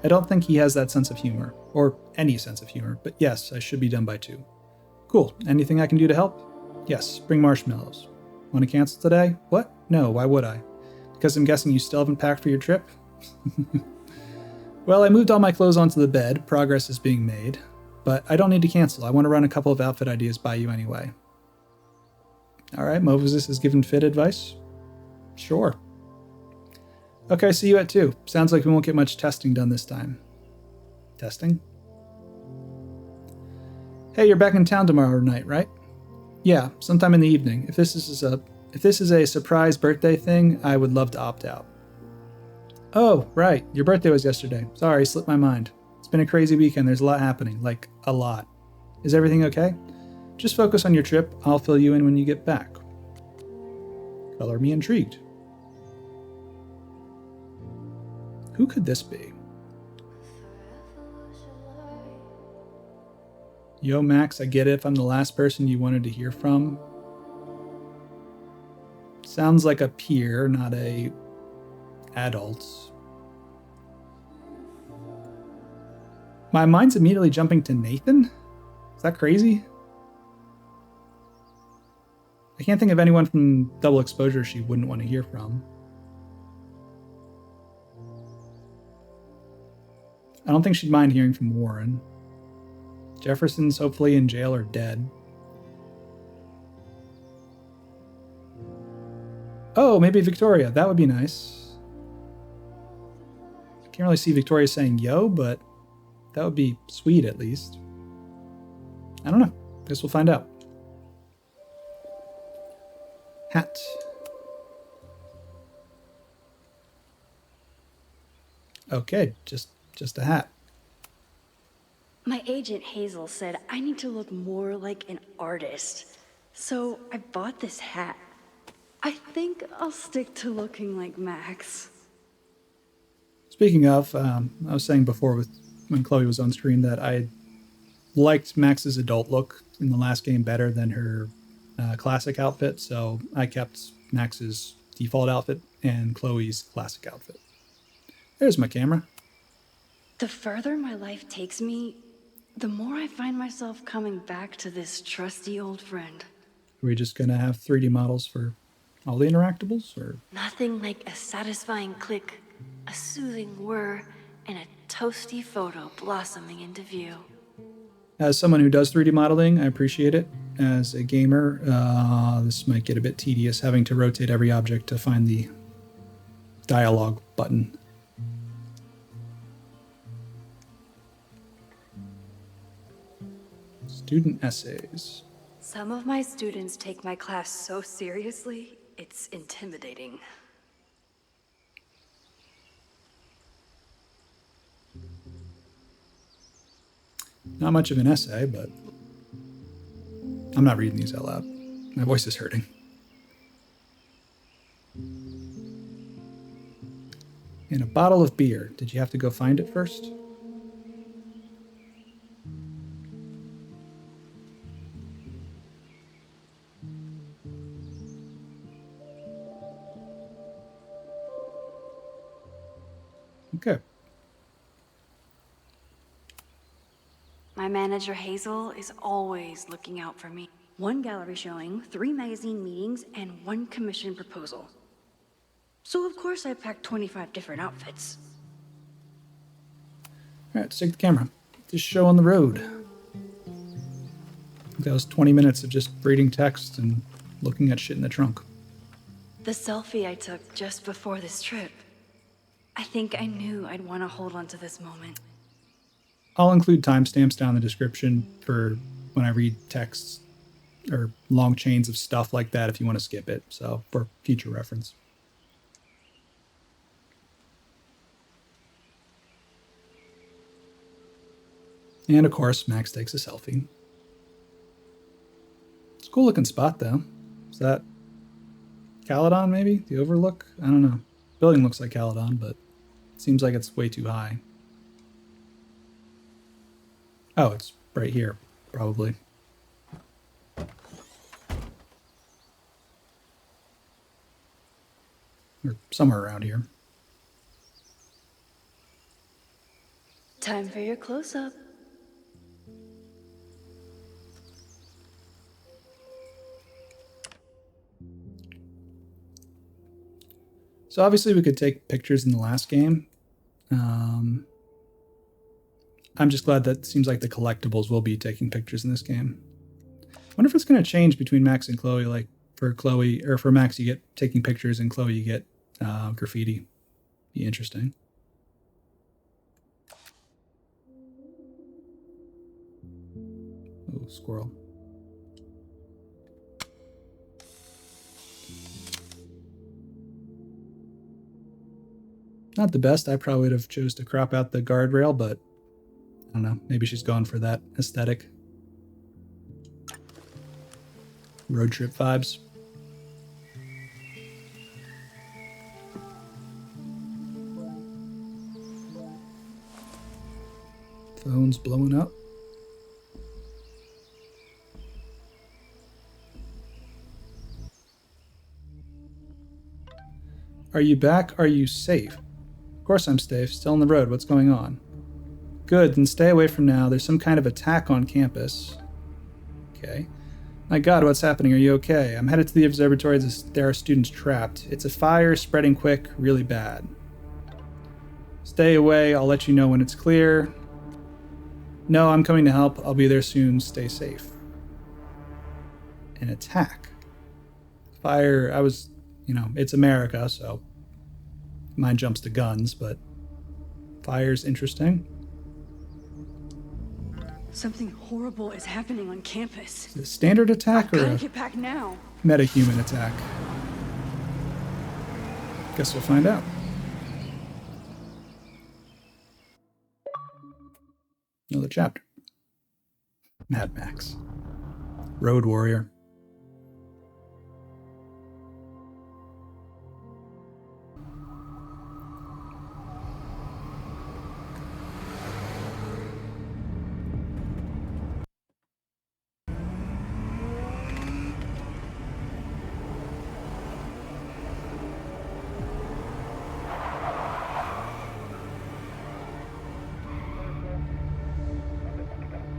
I don't think he has that sense of humor, or any sense of humor, but yes, I should be done by 2. Cool, anything I can do to help? Yes, bring marshmallows. Want to cancel today? What? No, why would I? Because I'm guessing you still haven't packed for your trip? Well, I moved all my clothes onto the bed, progress is being made, but I don't need to cancel. I want to run a couple of outfit ideas by you anyway. Alright, Moses has given fit advice? Sure. Okay, see you at 2. Sounds like we won't get much testing done this time. Testing? Hey, you're back in town tomorrow night, right? Yeah, sometime in the evening. If this is a surprise birthday thing, I would love to opt out. Oh, right. Your birthday was yesterday. Sorry, slipped my mind. It's been a crazy weekend. There's a lot happening. Like, a lot. Is everything okay? Just focus on your trip. I'll fill you in when you get back. Color me intrigued. Who could this be? Yo, Max, I get it if I'm the last person you wanted to hear from. Sounds like a peer, not a adult. My mind's immediately jumping to Nathan? Is that crazy? I can't think of anyone from Double Exposure she wouldn't want to hear from. I don't think she'd mind hearing from Warren. Jefferson's hopefully in jail or dead. Oh, maybe Victoria. That would be nice. I can't really see Victoria saying yo, but that would be sweet at least. I don't know. Guess we'll find out. Hat. Okay, just a hat. My agent Hazel said I need to look more like an artist, so I bought this hat. I think I'll stick to looking like Max. Speaking of, I was saying before when Chloe was on screen that I liked Max's adult look in the last game better than her classic outfit, so I kept Max's default outfit and Chloe's classic outfit. There's my camera. The further my life takes me, the more I find myself coming back to this trusty old friend. Are we just gonna have 3D models for all the interactables, or? Nothing like a satisfying click, a soothing whir, and a toasty photo blossoming into view. As someone who does 3D modeling, I appreciate it. As a gamer, this might get a bit tedious having to rotate every object to find the dialogue button. Student essays. Some of my students take my class so seriously, it's intimidating. Not much of an essay, but I'm not reading these out loud. My voice is hurting. And a bottle of beer. Did you have to go find it first? Okay. My manager Hazel is always looking out for me. 1 gallery showing, 3 magazine meetings, and 1 commission proposal. So of course I packed 25 different outfits. All right, let's take the camera. Just show on the road. That was 20 minutes of just reading text and looking at shit in the trunk. The selfie I took just before this trip. I think I knew I'd want to hold on to this moment. I'll include timestamps down in the description for when I read texts or long chains of stuff like that if you want to skip it, so for future reference. And of course, Max takes a selfie. It's a cool looking spot though. Is that Caledon maybe? The Overlook? I don't know. Building looks like Caledon, but it seems like it's way too high. Oh, it's right here, probably. Or somewhere around here. Time for your close-up. So obviously we could take pictures in the last game. I'm just glad that it seems like the collectibles will be taking pictures in this game. I wonder if it's going to change between Max and Chloe. Like for Chloe, or for Max you get taking pictures, and Chloe you get graffiti. Be interesting. Oh, squirrel. Not the best. I probably would have chose to crop out the guardrail, but I don't know. Maybe she's going for that aesthetic. Road trip vibes. Phone's blowing up. Are you back? Are you safe? Of course I'm safe. Still on the road. What's going on? Good, then stay away from now. There's some kind of attack on campus. Okay. My god, what's happening? Are you okay? I'm headed to the observatory. There are students trapped. It's a fire, spreading quick, really bad. Stay away. I'll let you know when it's clear. No, I'm coming to help. I'll be there soon. Stay safe. An attack. Fire, it's America, so mine jumps to guns, but fire's interesting. Something horrible is happening on campus. Is it a standard attack or Gotta a get back now. metahuman attack? Guess we'll find out. Another chapter. Mad Max. Road Warrior.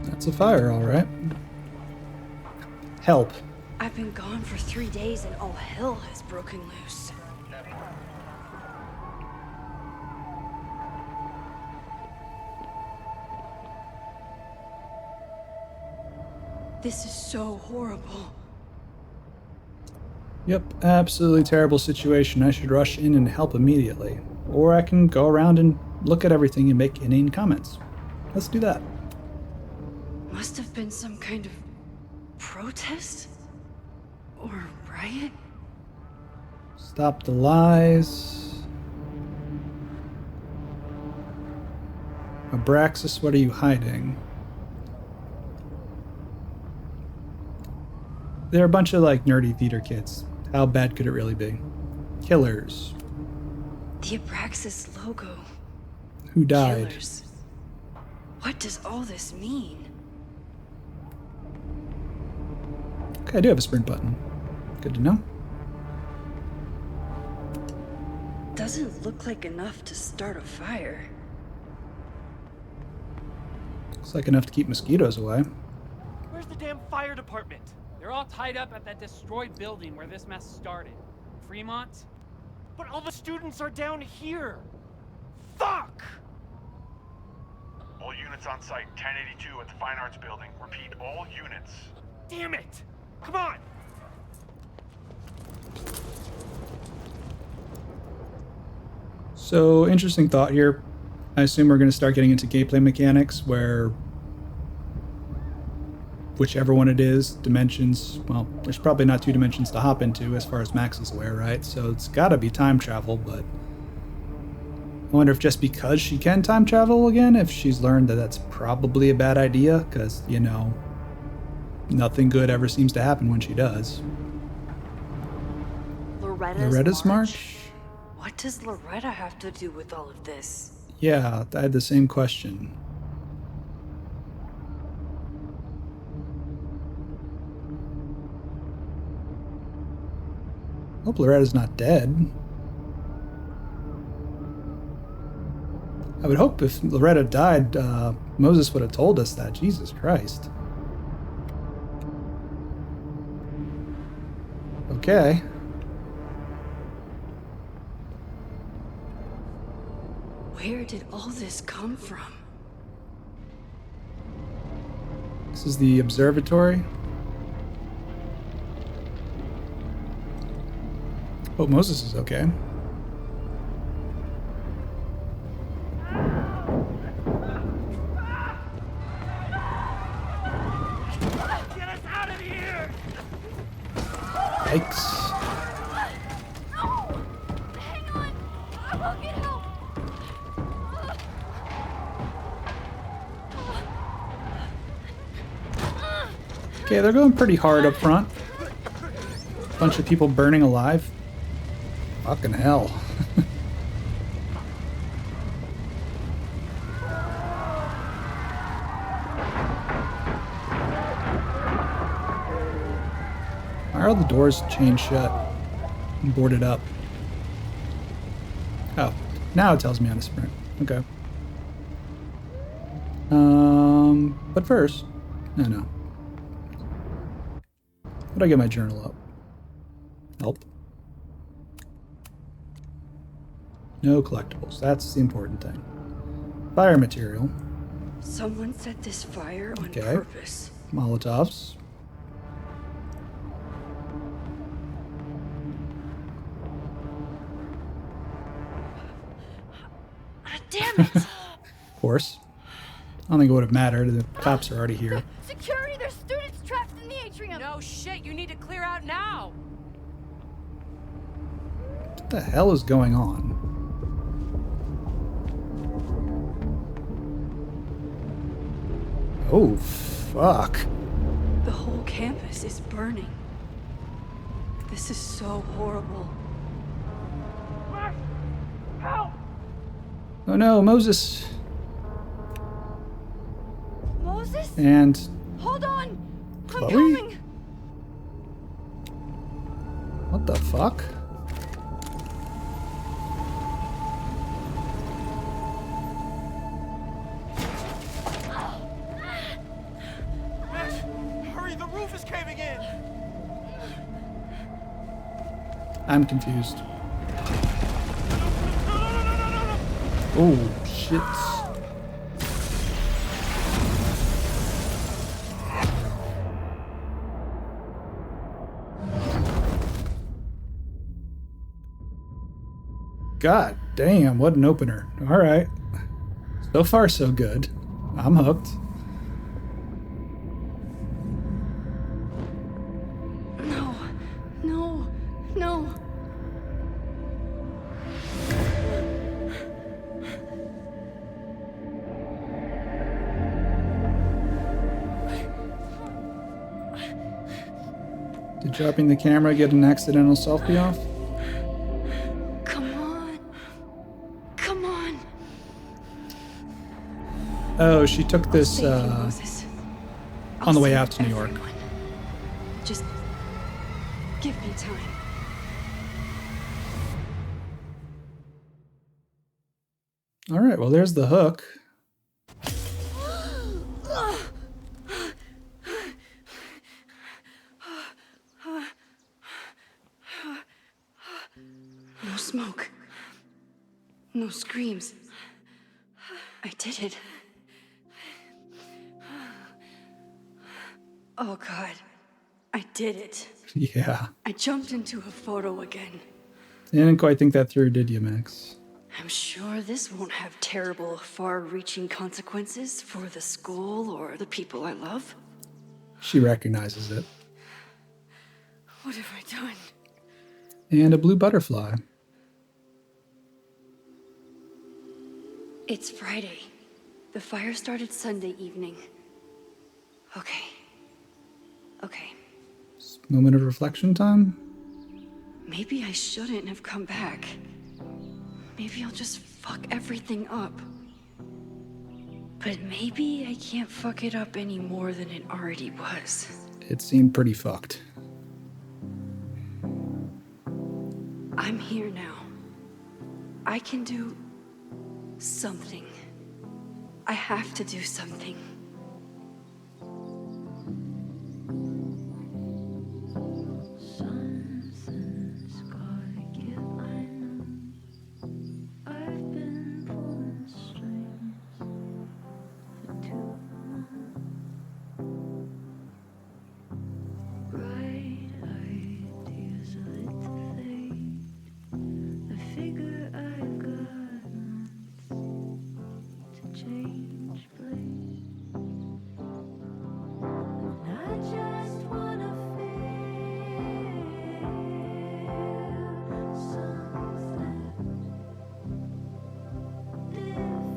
That's a fire, all right. Help. I've been gone for 3 days and all hell has broken loose. This is so horrible. Yep, absolutely terrible situation. I should rush in and help immediately. Or I can go around and look at everything and make inane comments. Let's do that. Must have been some kind of protest? Or riot? Stop the lies. Abraxas, what are you hiding? They're a bunch of nerdy theater kids. How bad could it really be? Killers. The Abraxas logo. Who died? Killers. What does all this mean? Okay, I do have a sprint button. Good to know. Doesn't look like enough to start a fire. Looks like enough to keep mosquitoes away. Where's the damn fire department? They're all tied up at that destroyed building where this mess started. Fremont? But all the students are down here! Fuck! All units on site, 1082 at the Fine Arts Building. Repeat, all units. Damn it! Come on! So, interesting thought here. I assume we're going to start getting into gameplay mechanics where whichever one it is, dimensions, well, there's probably not 2 dimensions to hop into as far as Max is aware, right? So it's got to be time travel, but I wonder if just because she can time travel again, if she's learned that that's probably a bad idea, because, nothing good ever seems to happen when she does. Loretta's March? What does Loretta have to do with all of this? Yeah, I had the same question. Hope Loretta's not dead. I would hope if Loretta died, Moses would have told us that. Jesus Christ. Okay. Where did all this come from? This is the observatory. Hope Moses is okay. Get us out of here! Yikes. No! Hang on! I will get help! Okay, they're going pretty hard up front. Bunch of people burning alive. Fucking hell. Why are all the doors chained shut and boarded up? Oh, now it tells me how to sprint. Okay. But first, no. How'd I get my journal up? Help. No collectibles. That's the important thing. Fire material. Someone set this fire on Okay. purpose. Molotovs. Damn it! Of course. I don't think it would have mattered. The cops are already here. Security, there's students trapped in the atrium! No shit, you need to clear out now! What the hell is going on? Oh, fuck. The whole campus is burning. This is so horrible. Help! Oh no, Moses. Moses? And Hold on! I'm Chloe? coming! what the fuck? Max, hurry, the roof is caving in! I'm confused. No. Oh, shit. God damn, what an opener. Alright. So far, so good. I'm hooked. No. Did dropping the camera get an accidental selfie off? Come on. Oh, she took this Thank you, Moses. on the way I'll out to save New York. everyone. Just give me time. All right, well, there's the hook. No smoke. No screams. I did it. Oh God. I did it. Yeah. I jumped into a photo again. You didn't quite think that through, did you, Max? I'm sure this won't have terrible, far-reaching consequences for the school or the people I love. She recognizes it. What have I done? And a blue butterfly. It's Friday. The fire started Sunday evening. Okay. Moment of reflection time? Maybe I shouldn't have come back. Maybe I'll just fuck everything up. But maybe I can't fuck it up any more than it already was. It seemed pretty fucked. I'm here now. I can do something. I have to do something. Something's gotta give, I know. I've been pulling strings for too long. Bright ideas are lit to fade. I figure I've got months to change place. And I just wanna feel something different.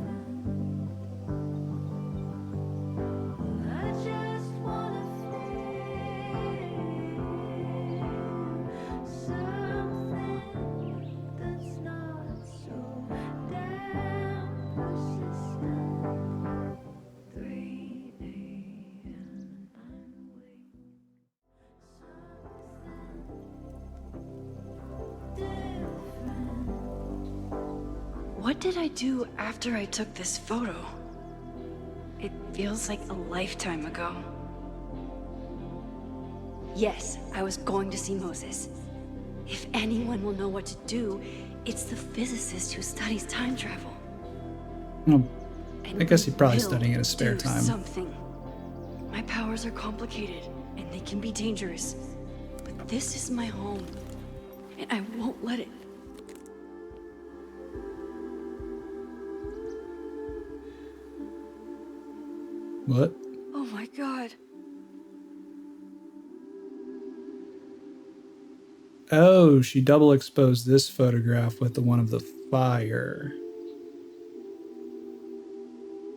I just wanna feel something that's not so damn persistent. 3 a.m. I'm awake. What did I do after I took this photo? It feels like a lifetime ago. Yes, I was going to see Moses. If anyone will know what to do, it's the physicist who studies time travel. Well, And I guess we he's probably will studying in his spare do time. Something. My powers are complicated, and they can be dangerous. But this is my home, and I won't let it. What? Oh my god. Oh, she double exposed this photograph with the one of the fire.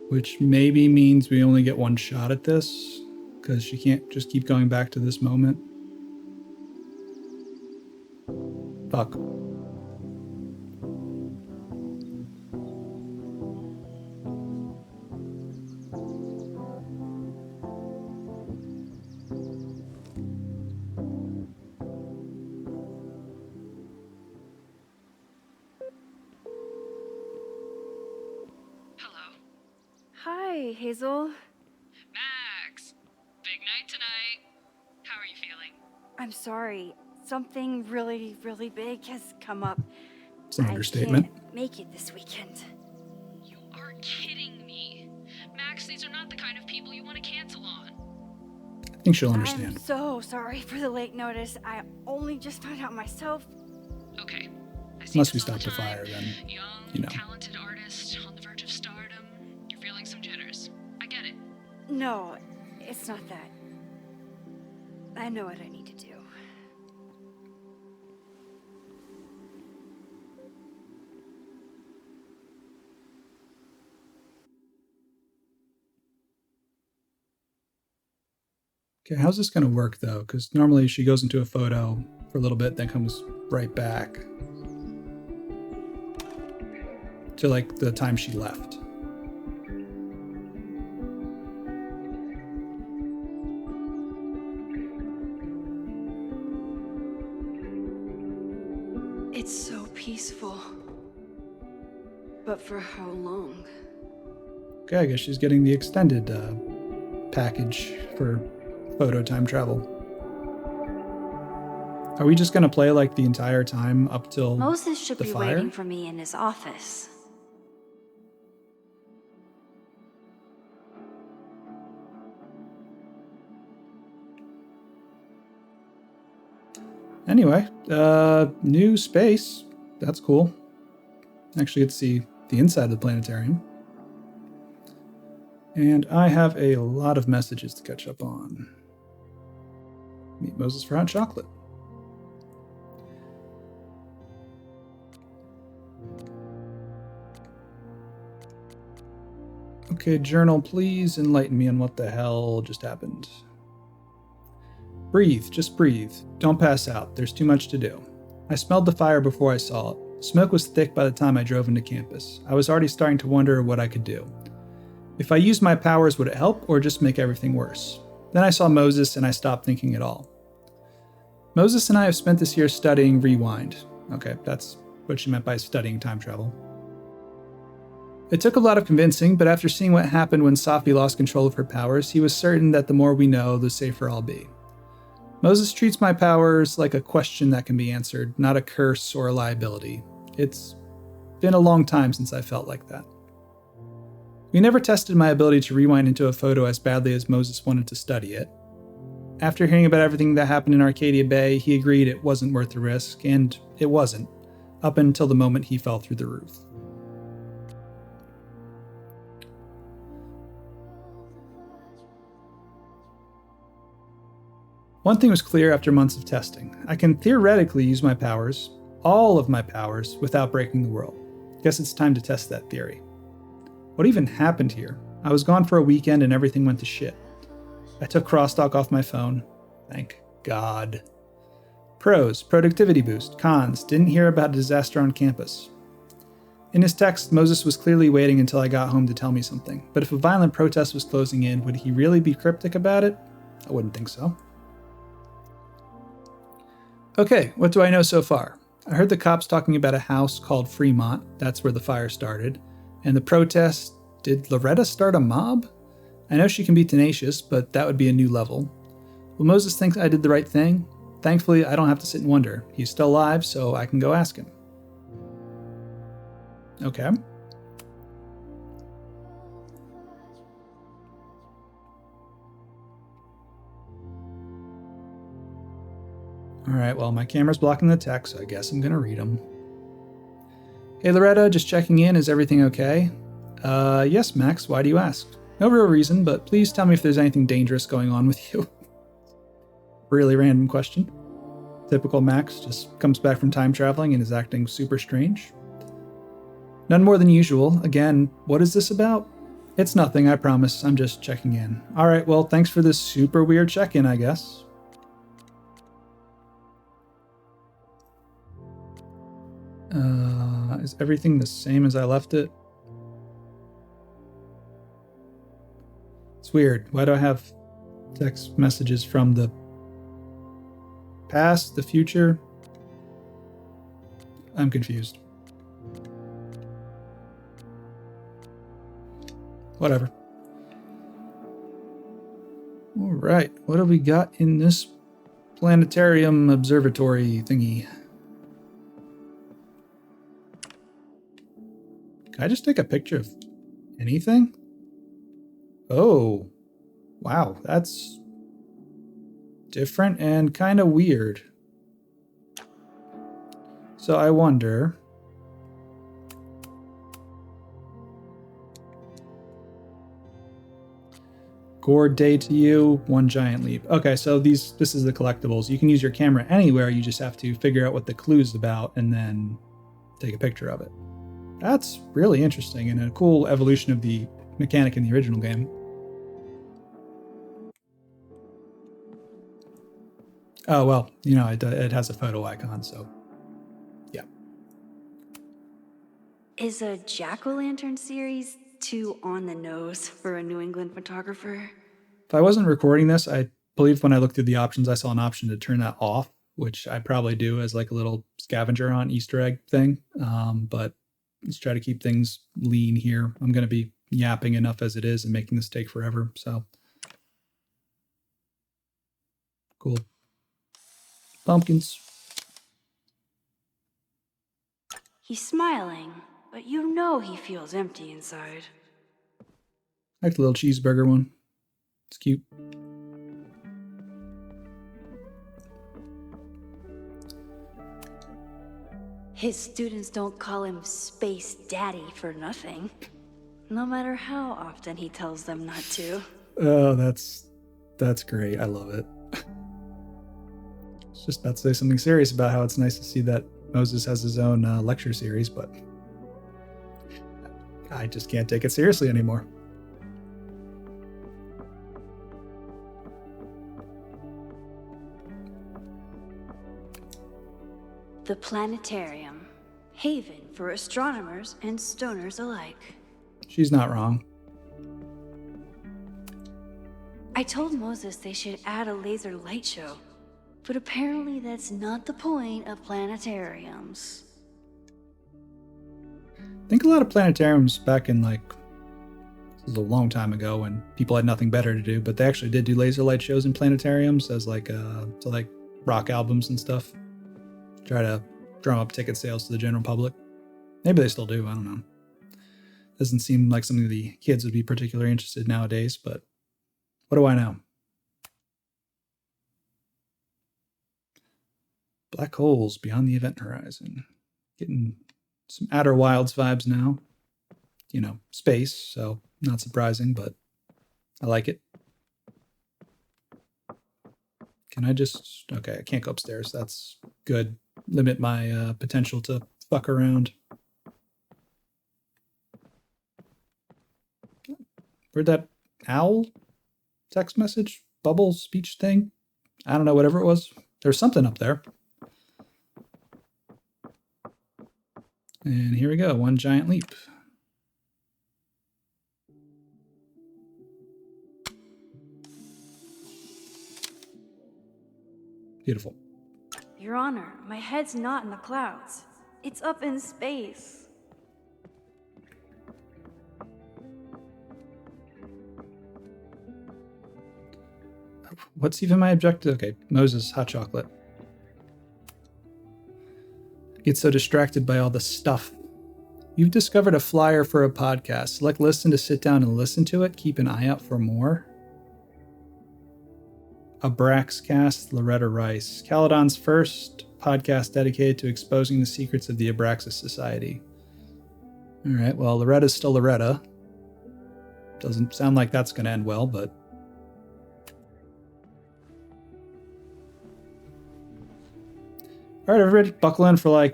Which maybe means we only get one shot at this, because she can't just keep going back to this moment. Fuck. Hi, Hazel. Max, big night tonight. How are you feeling? I'm sorry. Something really, really big has come up. It's an understatement. I can't make it this weekend. You are kidding me. Max, these are not the kind of people you want to cancel on. I think she'll I'm understand. so sorry for the late notice. I only just found out myself. Okay. I see Unless we this all stop the time. fire, then, Young, you know. talented artist on the verge of stardom. You're feeling some jitters. I get it. No, it's not that. I know what I need to do. Okay, how's this going to work, though? Because normally she goes into a photo for a little bit, then comes right back to, like, the time she left. It's so peaceful. But for how long? Okay, I guess she's getting the extended package for photo time travel. Are we just going to play, like, the entire time up till Moses should the be fire? waiting for me in his office. Anyway, new space. That's cool. Actually get to see the inside of the planetarium. And I have a lot of messages to catch up on. Meet Moses for hot chocolate. Okay, journal, please enlighten me on what the hell just happened. Breathe, just breathe. Don't pass out. There's too much to do. I smelled the fire before I saw it. Smoke was thick by the time I drove into campus. I was already starting to wonder what I could do. If I used my powers, would it help or just make everything worse? Then I saw Moses and I stopped thinking at all. Moses and I have spent this year studying Rewind. Okay, that's what she meant by studying time travel. It took a lot of convincing, but after seeing what happened when Safi lost control of her powers, he was certain that the more we know, the safer I'll be. Moses treats my powers like a question that can be answered, not a curse or a liability. It's been a long time since I felt like that. We never tested my ability to rewind into a photo as badly as Moses wanted to study it. After hearing about everything that happened in Arcadia Bay, he agreed it wasn't worth the risk, and it wasn't, up until the moment he fell through the roof. One thing was clear after months of testing. I can theoretically use my powers, all of my powers, without breaking the world. Guess it's time to test that theory. What even happened here? I was gone for a weekend and everything went to shit. I took Crosstalk off my phone. Thank God. Pros, productivity boost. Cons, didn't hear about a disaster on campus. In his text, Moses was clearly waiting until I got home to tell me something, but if a violent protest was closing in, would he really be cryptic about it? I wouldn't think so. Okay, what do I know so far? I heard the cops talking about a house called Fremont, that's where the fire started, and the protest. Did Loretta start a mob? I know she can be tenacious, but that would be a new level. Will Moses think I did the right thing? Thankfully, I don't have to sit and wonder. He's still alive, so I can go ask him. Okay. Alright, well, my camera's blocking the text, so I guess I'm gonna read them. Hey Loretta, just checking in, is everything okay? Yes, Max, why do you ask? No real reason, but please tell me if there's anything dangerous going on with you. Really random question. Typical Max, just comes back from time traveling and is acting super strange. None more than usual. Again, what is this about? It's nothing, I promise, I'm just checking in. Alright, well, thanks for this super weird check-in, I guess. Is everything the same as I left it? It's weird. Why do I have text messages from the past, the future? I'm confused. Whatever. All right, what have we got in this planetarium observatory thingy? Can I just take a picture of anything? Oh, wow, that's different and kind of weird. So I wonder... Gourd day to you, one giant leap. Okay, so this is the collectibles. You can use your camera anywhere, you just have to figure out what the clue's about and then take a picture of it. That's really interesting and a cool evolution of the mechanic in the original game. Oh, well, you know, it has a photo icon, so yeah. Is a jack-o'-lantern series too on the nose for a New England photographer? If I wasn't recording this, I believe when I looked through the options, I saw an option to turn that off, which I probably do as like a little scavenger hunt Easter egg thing, but let's try to keep things lean here. I'm going to be yapping enough as it is and making this take forever, so. Cool. Pumpkins. He's smiling, but you know he feels empty inside. I like the little cheeseburger one. It's cute. His students don't call him Space Daddy for nothing. No matter how often he tells them not to. Oh, that's great. I love it. I was just about to say something serious about how it's nice to see that Moses has his own lecture series, but I just can't take it seriously anymore. The planetarium. Haven for astronomers and stoners alike. She's not wrong. I told Moses they should add a laser light show. But apparently that's not the point of planetariums. I think a lot of planetariums back in this was a long time ago when people had nothing better to do, but they actually did do laser light shows in planetariums as to rock albums and stuff. Try to drum up ticket sales to the general public. Maybe they still do, I don't know. Doesn't seem like something the kids would be particularly interested in nowadays, but what do I know? Black holes beyond the event horizon. Getting some Outer Wilds vibes now. Space, so not surprising, but I like it. Can I just... Okay, I can't go upstairs. That's good. Limit my potential to fuck around. Where'd that owl text message, bubble speech thing? I don't know, whatever it was. There's something up there. And here we go, one giant leap. Beautiful. Your Honor, my head's not in the clouds. It's up in space. What's even my objective? Okay, Moses, hot chocolate. Get so distracted by all the stuff. You've discovered a flyer for a podcast. Select listen to sit down and listen to it. Keep an eye out for more. Abraxcast, Loretta Rice. Caledon's first podcast dedicated to exposing the secrets of the Abraxas Society. All right, well, Loretta's still Loretta. Doesn't sound like that's going to end well, but... All right, everybody, buckle in for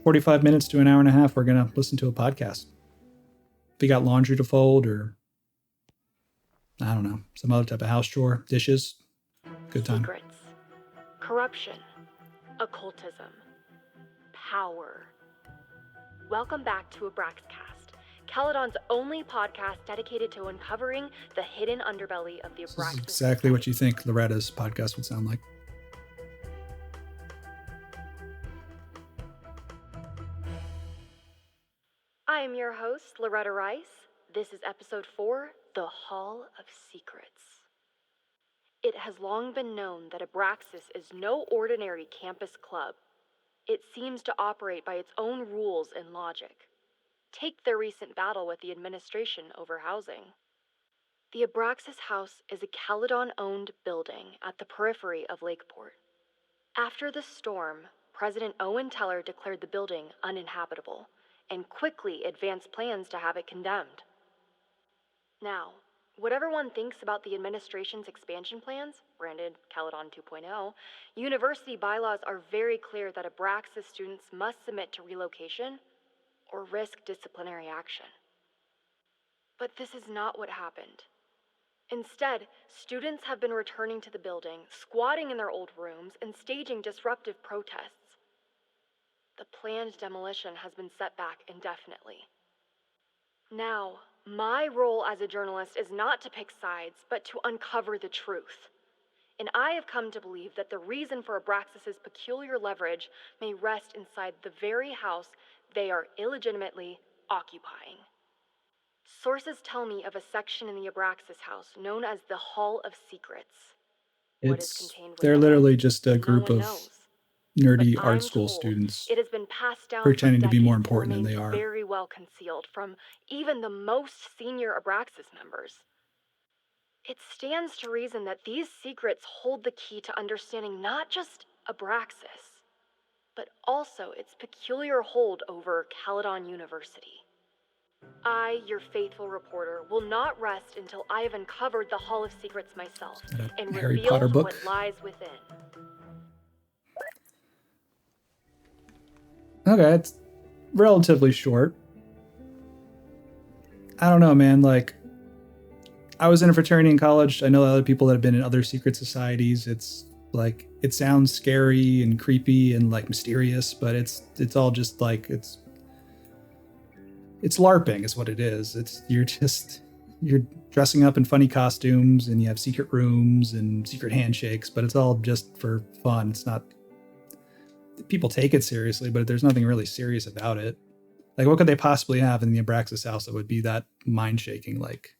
45 minutes to an hour and a half. We're going to listen to a podcast. If you got laundry to fold or, I don't know, some other type of house chore, dishes, good time. Secrets, corruption, occultism, power. Welcome back to Abraxcast, Caledon's only podcast dedicated to uncovering the hidden underbelly of the This is Abraxas. exactly what you think Loretta's podcast would sound like. I am your host, Loretta Rice. This is episode 4, The Hall of Secrets. It has long been known that Abraxas is no ordinary campus club. It seems to operate by its own rules and logic. Take their recent battle with the administration over housing. The Abraxas House is a Caledon-owned building at the periphery of Lakeport. After the storm, President Owen Teller declared the building uninhabitable and quickly advanced plans to have it condemned. Now, whatever one thinks about the administration's expansion plans, branded Caledon 2.0, university bylaws are very clear that Abraxas students must submit to relocation or risk disciplinary action. But this is not what happened. Instead, students have been returning to the building, squatting in their old rooms, and staging disruptive protests. The planned demolition has been set back indefinitely. Now, my role as a journalist is not to pick sides, but to uncover the truth. And I have come to believe that the reason for Abraxas's peculiar leverage may rest inside the very house they are illegitimately occupying. Sources tell me of a section in the Abraxas house known as the Hall of Secrets. They're literally just a group one of knows. nerdy But art I'm school told students It has been passed down pretending for to be more decades and important than they remains are. very well concealed from even the most senior Abraxas members. It stands to reason that these secrets hold the key to understanding not just Abraxas, but also its peculiar hold over Caledon University. I, your faithful reporter, will not rest until I have uncovered the Hall of Secrets myself that a and Harry revealed Potter book? what lies within. Okay, it's relatively short. I don't know, man. I was in a fraternity in college. I know other people that have been in other secret societies. It's it sounds scary and creepy and mysterious, but it's all just it's LARPing is what it is. You're just you're dressing up in funny costumes and you have secret rooms and secret handshakes, but it's all just for fun. It's not, people take it seriously, but there's nothing really serious about it. Like, what could they possibly have in the Abraxas house that would be that mind shaking? Like,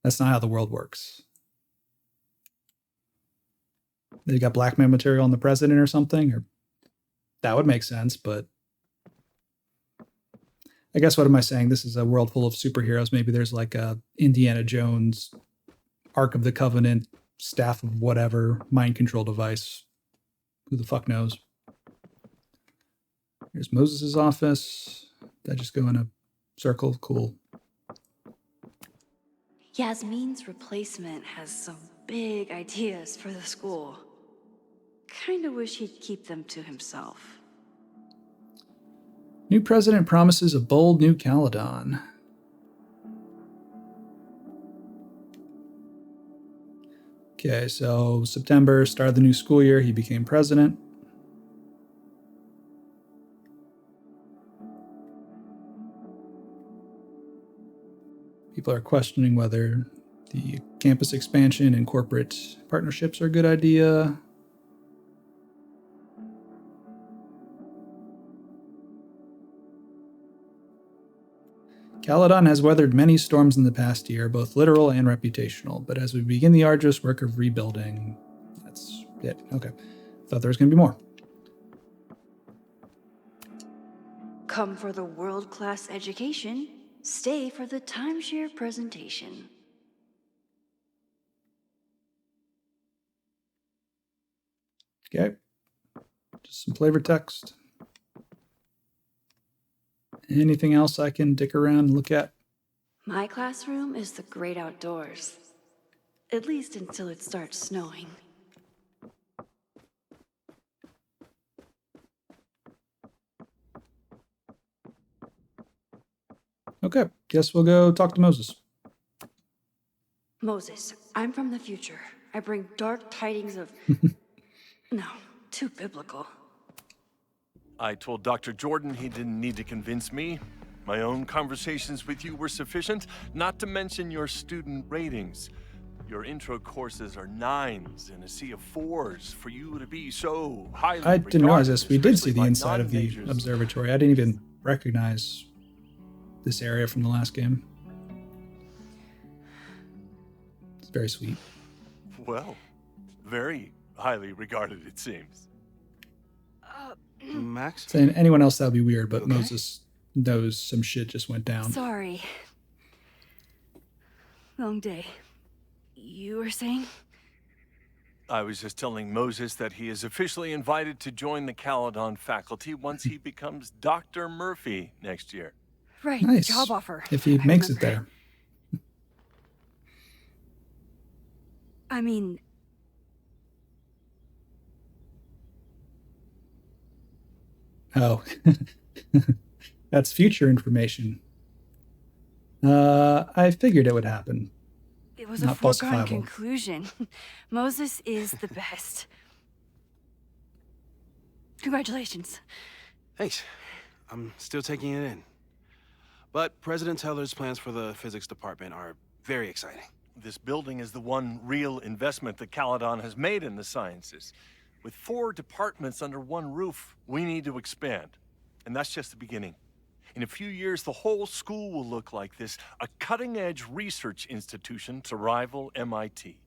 that's not how the world works. They got blackmail material on the president or something, or that would make sense, but I guess, what am I saying? This is a world full of superheroes. Maybe there's like a Indiana Jones, Ark of the Covenant, staff of whatever, mind control device. Who the fuck knows? Here's Moses' office. Did I just go in a circle? Cool. Yasmin's replacement has some big ideas for the school. Kinda wish he'd keep them to himself. New president promises a bold new Caledon. Okay, so September, start of the new school year, he became president. People are questioning whether the campus expansion and corporate partnerships are a good idea. Caledon has weathered many storms in the past year, both literal and reputational, but as we begin the arduous work of rebuilding, that's it. Okay. Thought there was going to be more. Come for the world-class education, stay for the timeshare presentation. Okay. Just some flavor text. Anything else I can dick around and look at? My classroom is the great outdoors. At least until it starts snowing. Okay, guess we'll go talk to Moses. Moses, I'm from the future. I bring dark tidings of... No, too biblical. I told Dr. Jordan he didn't need to convince me. My own conversations with you were sufficient, not to mention your student ratings. Your intro courses are 9s and a sea of 4s. For you to be so highly I didn't realize this. We did see especially the by inside of the non-majors. observatory. I didn't even recognize this area from the last game. It's very sweet. Well, very highly regarded, it seems. Max? Saying anyone else, that would be weird, but Okay. Moses knows some shit just went down. Sorry. Long day. You were saying? I was just telling Moses that he is officially invited to join the Caledon faculty once he becomes Dr. Murphy next year. Right, Nice. job offer. If he I makes it remember. there. I mean... Oh. That's future information. I figured it would happen. It was Not a foregone falsifiable. conclusion. Moses is the best. Congratulations. Thanks. I'm still taking it in. But President Teller's plans for the physics department are very exciting. This building is the one real investment that Caledon has made in the sciences. With 4 departments under one roof, we need to expand. And that's just the beginning. In a few years, the whole school will look like this, a cutting-edge research institution to rival MIT.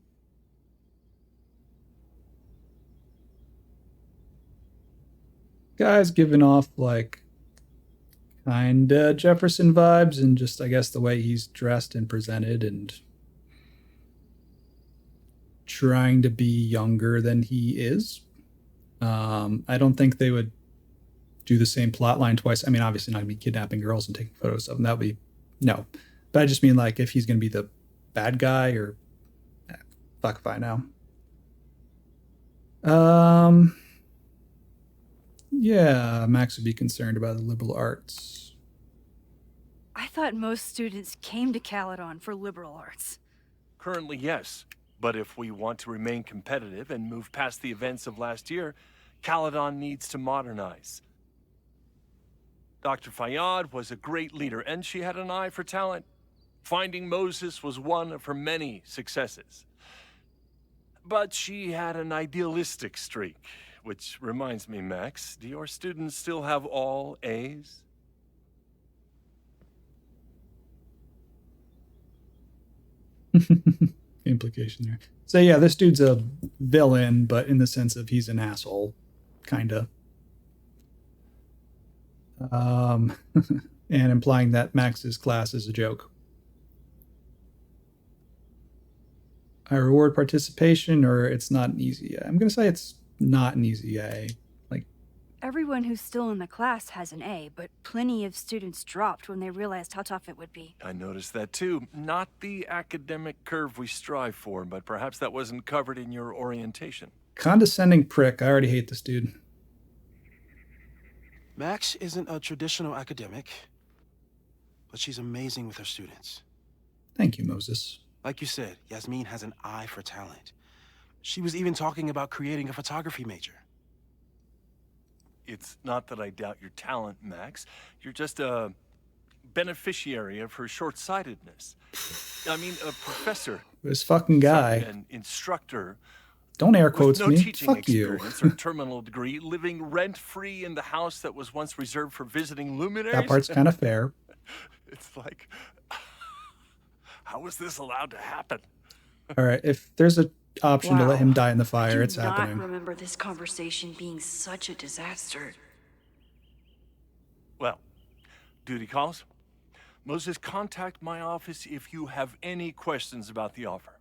Guy's giving off, like, kinda Jefferson vibes, and just, I guess, the way he's dressed and presented, and trying to be younger than he is. I don't think they would do the same plot line twice. I mean, obviously not gonna be kidnapping girls and taking photos of them. That would be, no. But I just mean, like, if he's gonna be the bad guy, or fuck if I know. Yeah, Max would be concerned about the liberal arts. I thought most students came to Caledon for liberal arts. Currently, yes. But if we want to remain competitive and move past the events of last year, Caledon needs to modernize. Dr. Fayyad was a great leader, and she had an eye for talent. Finding Moses was one of her many successes. But she had an idealistic streak, which reminds me, Max, do your students still have all A's? Implication there. So yeah, this dude's a villain, but in the sense of he's an asshole, kinda. And implying that Max's class is a joke. I reward participation, or it's not an easy A. I'm gonna say it's not an easy A. Like, Everyone who's still in the class has an A, but plenty of students dropped when they realized how tough it would be. I noticed that too. Not the academic curve we strive for, but perhaps that wasn't covered in your orientation. condescending prick. I already hate this dude. Max isn't a traditional academic, but she's amazing with her students. Thank you, Moses. Like you said, Yasmin has an eye for talent. She was even talking about creating a photography major. It's not that I doubt your talent, Max. You're just a beneficiary of her short-sightedness. I mean, a professor. This fucking guy. An instructor. Don't air quotes with no me. teaching Fuck you. experience or terminal degree, living rent-free in the house that was once reserved for visiting luminaries. That part's kind of fair. It's like, how was this allowed to happen? All right, if there's an option to let him die in the I fire, do it's not happening. remember this conversation being such a disaster. Well, duty calls. Moses, contact my office if you have any questions about the offer.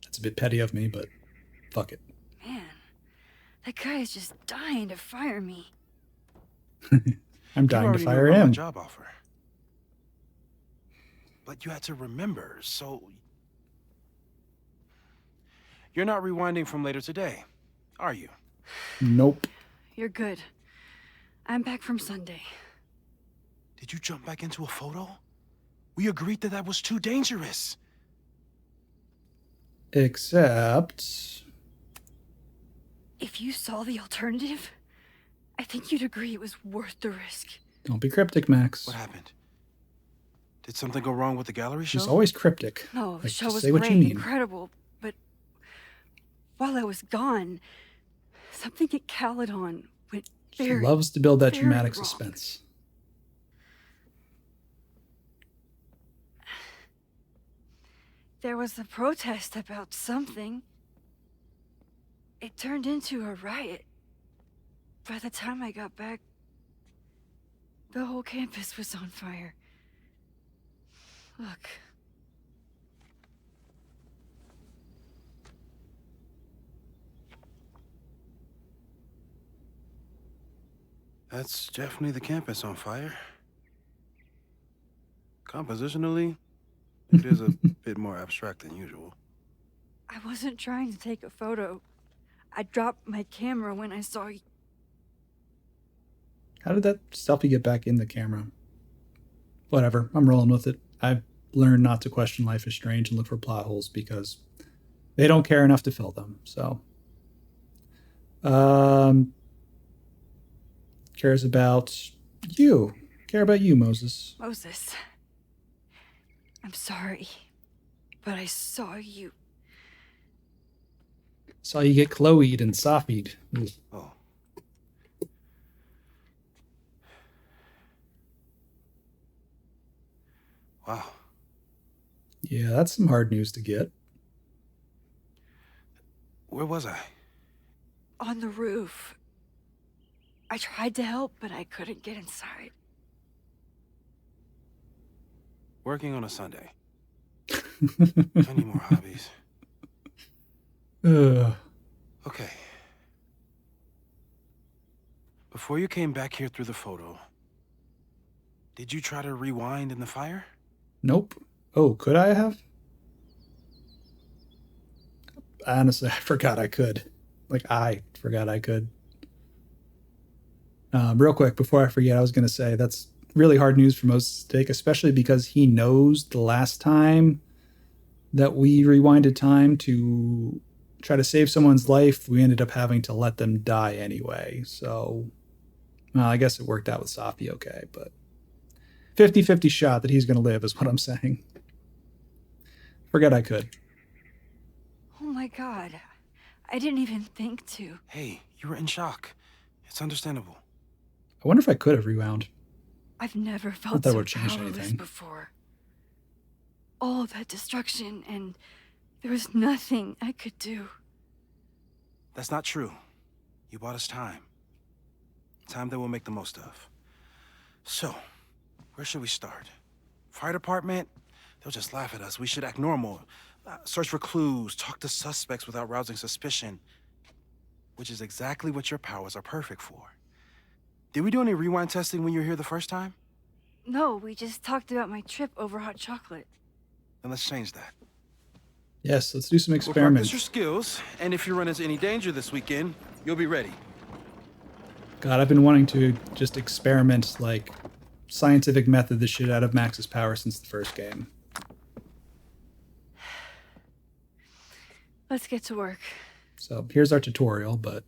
It's a bit petty of me, but fuck it. Man, that guy is just dying to fire me. I'm dying You to already knew fire about my him. job offer. But you had to remember, so... You're not rewinding from later today, are you? Nope. You're good. I'm back from Sunday. Did you jump back into a photo? We agreed that that was too dangerous. Except... If you saw the alternative, I think you'd agree it was worth the risk. Don't be cryptic, Max. What happened? Did something go wrong with the gallery show? She's always cryptic. No, the Like, show just was say what you great, mean. incredible, but while I was gone, something at Caledon went She very, loves to build that very dramatic wrong. suspense. There was a protest about something. It turned into a riot. By the time I got back, the whole campus was on fire. Look. That's definitely the campus on fire. Compositionally, it is a bit more abstract than usual. I wasn't trying to take a photo. I dropped my camera when I saw you. How did that selfie get back in the camera? Whatever, I'm rolling with it. I've learned not to question Life is Strange and look for plot holes because they don't care enough to fill them. So, cares about you. Care about you, Moses. Moses. I'm sorry, but I saw you. Saw you get Chloe'd and Sophie'd. Ooh. Oh. Wow. Yeah, that's some hard news to get. Where was I? On the roof. I tried to help, but I couldn't get inside. Working on a Sunday. I need more hobbies. Okay. Before you came back here through the photo, did you try to rewind in the fire? Nope. Oh, could I have? Honestly, I forgot I could. I forgot I could. Real quick, before I forget, I was going to say that's really hard news for Moses to take, especially because he knows the last time that we rewinded time to try to save someone's life, we ended up having to let them die anyway. So, well, I guess it worked out with Safi okay, but 50-50 shot that he's going to live is what I'm saying. Forget I could. Oh my god. I didn't even think to. Hey, you were in shock. It's understandable. I wonder if I could have rewound. I've never Not felt that so would change powerless anything. before. All that destruction, and there was nothing I could do. That's not true. You bought us time. Time that we'll make the most of. So, where should we start? Fire department? They'll just laugh at us. We should act normal. Search for clues, talk to suspects without rousing suspicion. Which is exactly what your powers are perfect for. Did we do any rewind testing when you were here the first time? No, we just talked about my trip over hot chocolate. Then let's change that. Yes, let's do some We'll practice experiments. your skills, and if you run into any danger this weekend, you'll be ready. God, I've been wanting to just experiment, like, scientific method the shit out of Max's power since the first game. Let's get to work. So here's our tutorial, but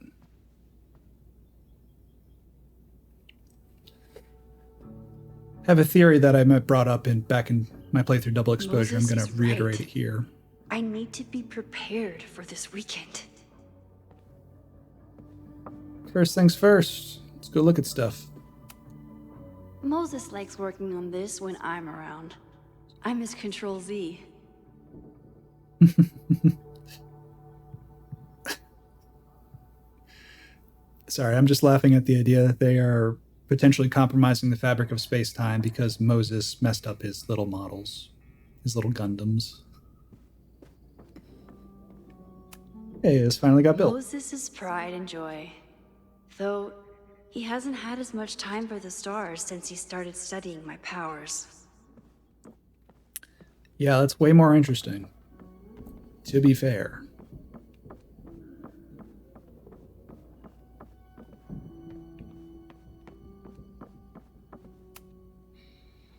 I have a theory that I brought up back in my playthrough Double Exposure. Moses I'm going is to reiterate right. it here. I need to be prepared for this weekend. First things first, let's go look at stuff. Moses likes working on this when I'm around. I'm his Control Z. Sorry, I'm just laughing at the idea that they are potentially compromising the fabric of space-time because Moses messed up his little models, his little Gundams. Hey, this finally got built. Moses is pride and joy. Though, he hasn't had as much time for the stars since he started studying my powers. Yeah, that's way more interesting. To be fair.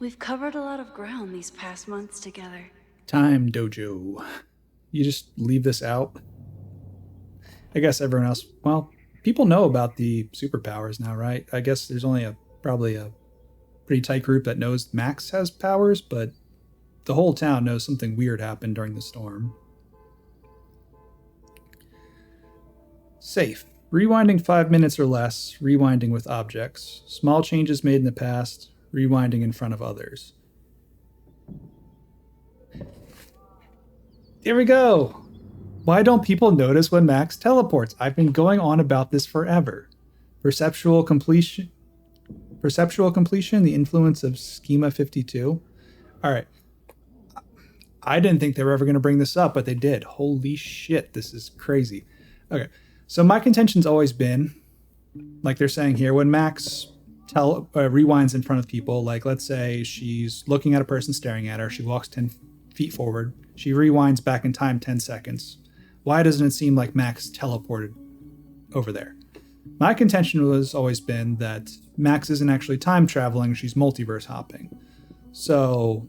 We've covered a lot of ground these past months together. Time dojo. You just leave this out? I guess everyone else, well, people know about the superpowers now, right? I guess there's only probably a pretty tight group that knows Max has powers, but the whole town knows something weird happened during the storm. Safe. Rewinding 5 minutes or less, rewinding with objects. Small changes made in the past, rewinding in front of others. Here we go! Why don't people notice when Max teleports? I've been going on about this forever. Perceptual completion, the influence of Schema 52. Alright. I didn't think they were ever going to bring this up, but they did. Holy shit, this is crazy. Okay, so my contention's always been, like they're saying here, when Max rewinds in front of people, like let's say she's looking at a person staring at her, she walks 10 feet forward, she rewinds back in time 10 seconds. Why doesn't it seem like Max teleported over there? My contention has always been that Max isn't actually time traveling, she's multiverse hopping. So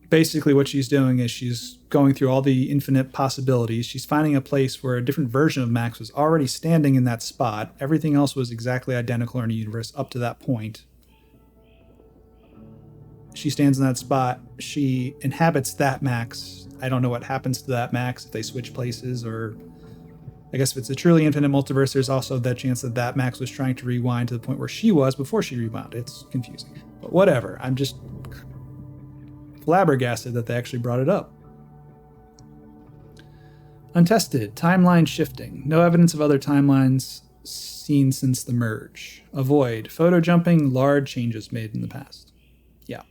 basically what she's doing is she's going through all the infinite possibilities. She's finding a place where a different version of Max was already standing in that spot. Everything else was exactly identical in the universe up to that point. She stands in that spot. She inhabits that Max. I don't know what happens to that Max if they switch places, or I guess if it's a truly infinite multiverse, there's also that chance that that Max was trying to rewind to the point where she was before she rewound. It's confusing. But whatever. I'm just flabbergasted that they actually brought it up. Untested. Timeline shifting. No evidence of other timelines seen since the merge. Avoid. Photo jumping. Large changes made in the past. Yeah.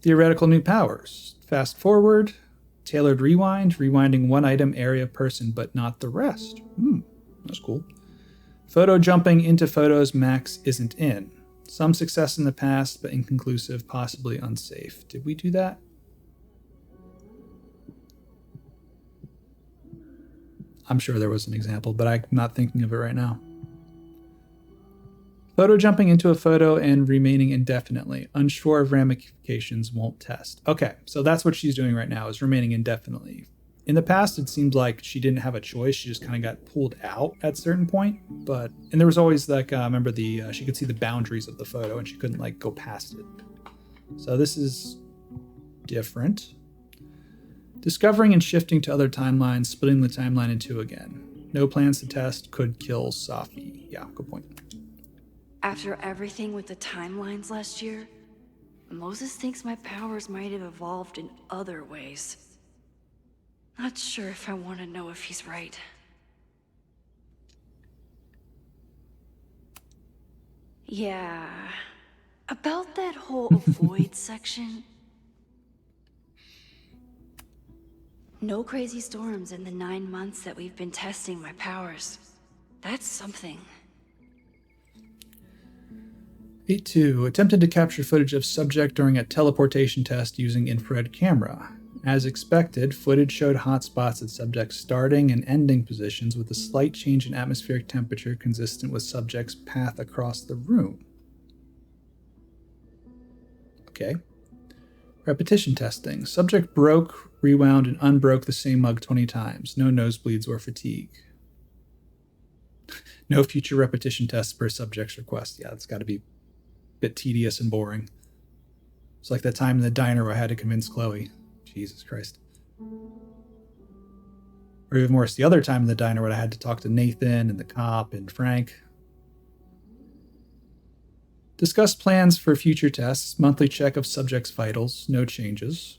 Theoretical new powers. Fast forward. Tailored rewind. Rewinding one item, area, person, but not the rest. That's cool. Photo jumping into photos Max isn't in. Some success in the past, but inconclusive, possibly unsafe. Did we do that? I'm sure there was an example, but I'm not thinking of it right now. Photo jumping into a photo and remaining indefinitely. Unsure of ramifications, won't test. Okay, so that's what she's doing right now, is remaining indefinitely. In the past, it seemed like she didn't have a choice. She just kind of got pulled out at a certain point. And there was always like, remember she could see the boundaries of the photo and she couldn't like go past it. So this is different. Discovering and shifting to other timelines, splitting the timeline in two again. No plans to test, could kill Safi. Yeah, good point. After everything with the timelines last year, Moses thinks my powers might have evolved in other ways. Not sure if I want to know if he's right. Yeah, about that whole avoid section. No crazy storms in the 9 months that we've been testing my powers. That's something. 8-2. Attempted to capture footage of subject during a teleportation test using infrared camera. As expected, footage showed hotspots at subject's starting and ending positions with a slight change in atmospheric temperature consistent with subject's path across the room. Okay. Repetition testing. Subject broke, rewound, and unbroke the same mug 20 times. No nosebleeds or fatigue. No future repetition tests per subject's request. Yeah, it's got to be a bit tedious and boring. It's like that time in the diner where I had to convince Chloe. Jesus Christ. Or even worse, the other time in the diner when I had to talk to Nathan and the cop and Frank. Discussed plans for future tests. Monthly check of subject's vitals. No changes.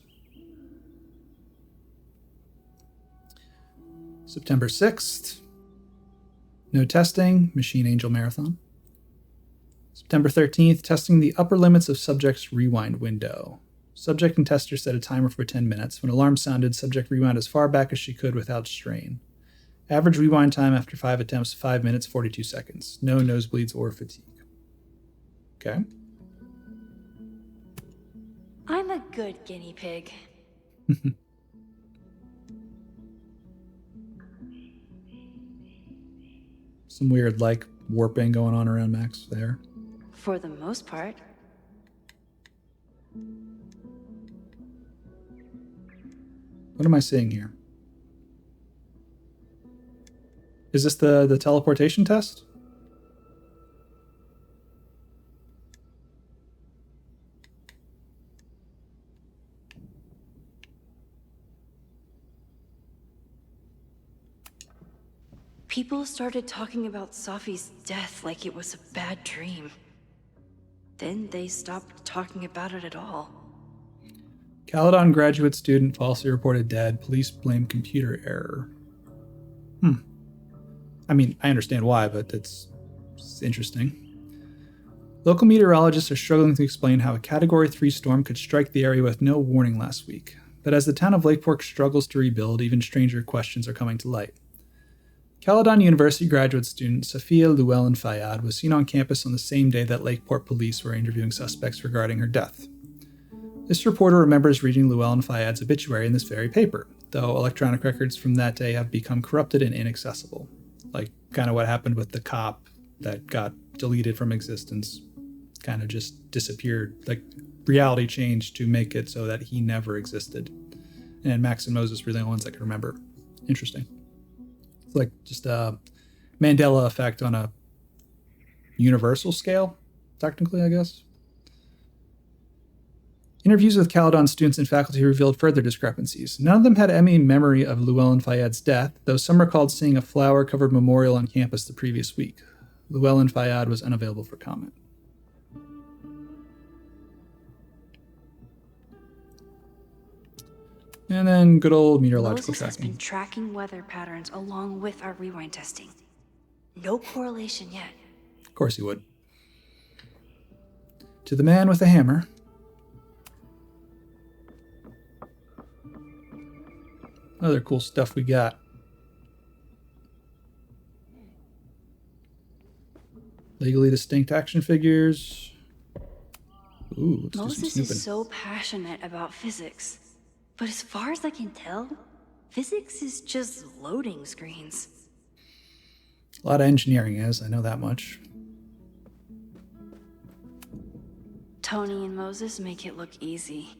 September 6th. No testing. Machine Angel Marathon. September 13th. Testing the upper limits of subject's rewind window. Subject and tester set a timer for 10 minutes. When alarm sounded, subject rewound as far back as she could without strain. Average rewind time after 5 attempts, 5 minutes, 42 seconds. No nosebleeds or fatigue. Okay. I'm a good guinea pig. Some weird, like, warping going on around Max there. For the most part. What am I seeing here? Is this the teleportation test? People started talking about Safi's death like it was a bad dream. Then they stopped talking about it at all. Caledon graduate student falsely reported dead. Police blame computer error. I mean, I understand why, but it's interesting. Local meteorologists are struggling to explain how a Category 3 storm could strike the area with no warning last week. But as the town of Lakeport struggles to rebuild, even stranger questions are coming to light. Caledon University graduate student Safia Llewellyn Fayyad was seen on campus on the same day that Lakeport police were interviewing suspects regarding her death. This reporter remembers reading Llewellyn Fayyad's obituary in this very paper, though electronic records from that day have become corrupted and inaccessible. Like, kind of what happened with the cop that got deleted from existence. Kind of just disappeared. Like, reality changed to make it so that he never existed. And Max and Moses were the only ones that could remember. Interesting. It's like just a Mandela effect on a universal scale, technically, I guess. Interviews with Caledon students and faculty revealed further discrepancies. None of them had any memory of Llewellyn Fayyad's death, though some recalled seeing a flower-covered memorial on campus the previous week. Llewellyn Fayyad was unavailable for comment. And then good old meteorological Moses has tracking. been tracking weather patterns along with our rewind testing. No correlation yet. Of course he would. To the man with the hammer. Other cool stuff we got. Legally distinct action figures. Ooh, let's do some Moses snooping. is so passionate about physics. But as far as I can tell, physics is just loading screens. A lot of engineering is, I know that much. Tony and Moses make it look easy.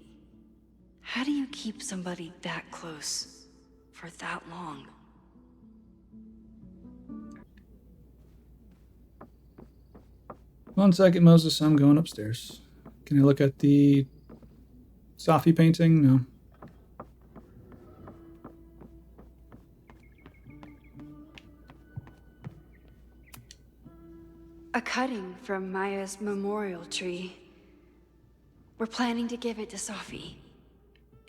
How do you keep somebody that close? for that long. One second, Moses. I'm going upstairs. Can I look at the Safi painting? No. A cutting from Maya's memorial tree. We're planning to give it to Safi,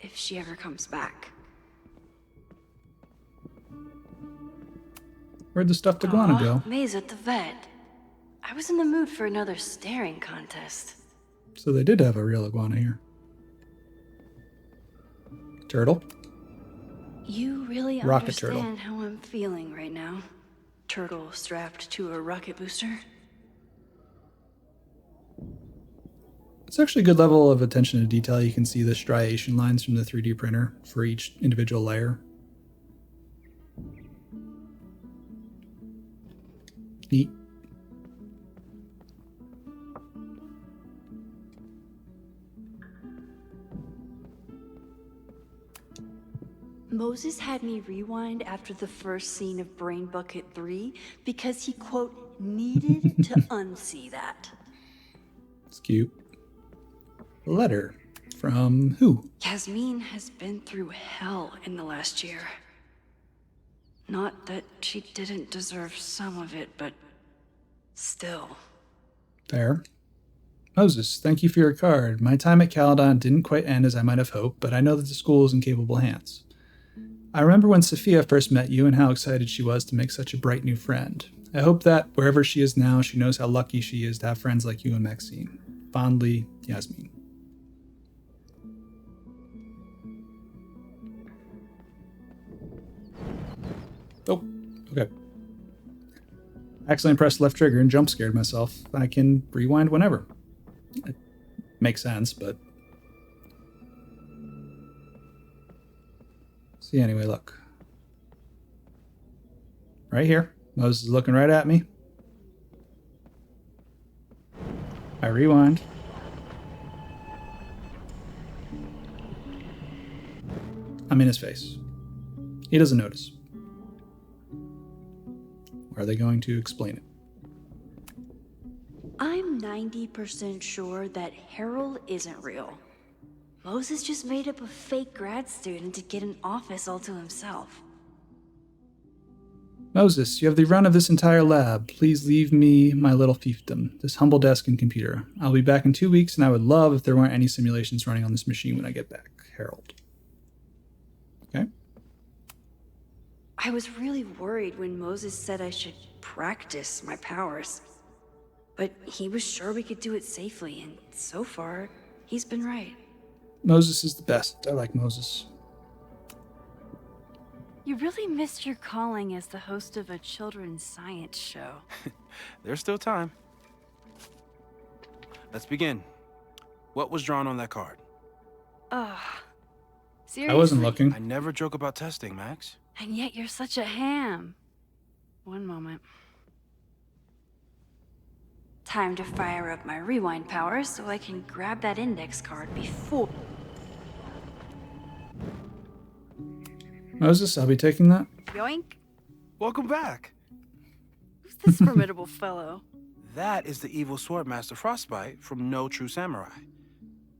if she ever comes back. Where'd the stuffed iguana go? May's at the vet. I was in the mood for another staring contest. So they did have a real iguana here. Turtle. You really Rocket turtle. understand how I'm feeling right now. Turtle strapped to a rocket booster. It's actually a good level of attention to detail. You can see the striation lines from the 3D printer for each individual layer. Neat. Moses had me rewind after the first scene of Brain Bucket 3 because he, quote, needed to unsee that. It's cute. A letter from who? Yasmin has been through hell in the last year. Not that she didn't deserve some of it, but still. Fair. Moses, thank you for your card. My time at Caledon didn't quite end as I might have hoped, but I know that the school is in capable hands. I remember when Sophia first met you and how excited she was to make such a bright new friend. I hope that wherever she is now, she knows how lucky she is to have friends like you and Maxine. Fondly, Yasmin. Oh, okay. Accidentally pressed left trigger and jump scared myself. I can rewind whenever. It makes sense, but... See, anyway, look. Right here. Moses is looking right at me. I rewind. I'm in his face. He doesn't notice. Are they going to explain it? I'm 90% sure that Harold isn't real. Moses just made up a fake grad student to get an office all to himself. Moses, you have the run of this entire lab. Please leave me my little fiefdom, this humble desk and computer. I'll be back in 2 weeks, and I would love if there weren't any simulations running on this machine when I get back. Harold. Okay. I was really worried when Moses said I should practice my powers. But he was sure we could do it safely, and so far, he's been right. Moses is the best. I like Moses. You really missed your calling as the host of a children's science show. There's still time. Let's begin. What was drawn on that card? Ugh. Seriously? I wasn't looking. I never joke about testing, Max. And yet you're such a ham. One moment. Time to fire up my rewind powers so I can grab that index card before... Moses, I'll be taking that. Yoink. Welcome back. Who's this formidable fellow? That is the evil Swordmaster Frostbite from No True Samurai.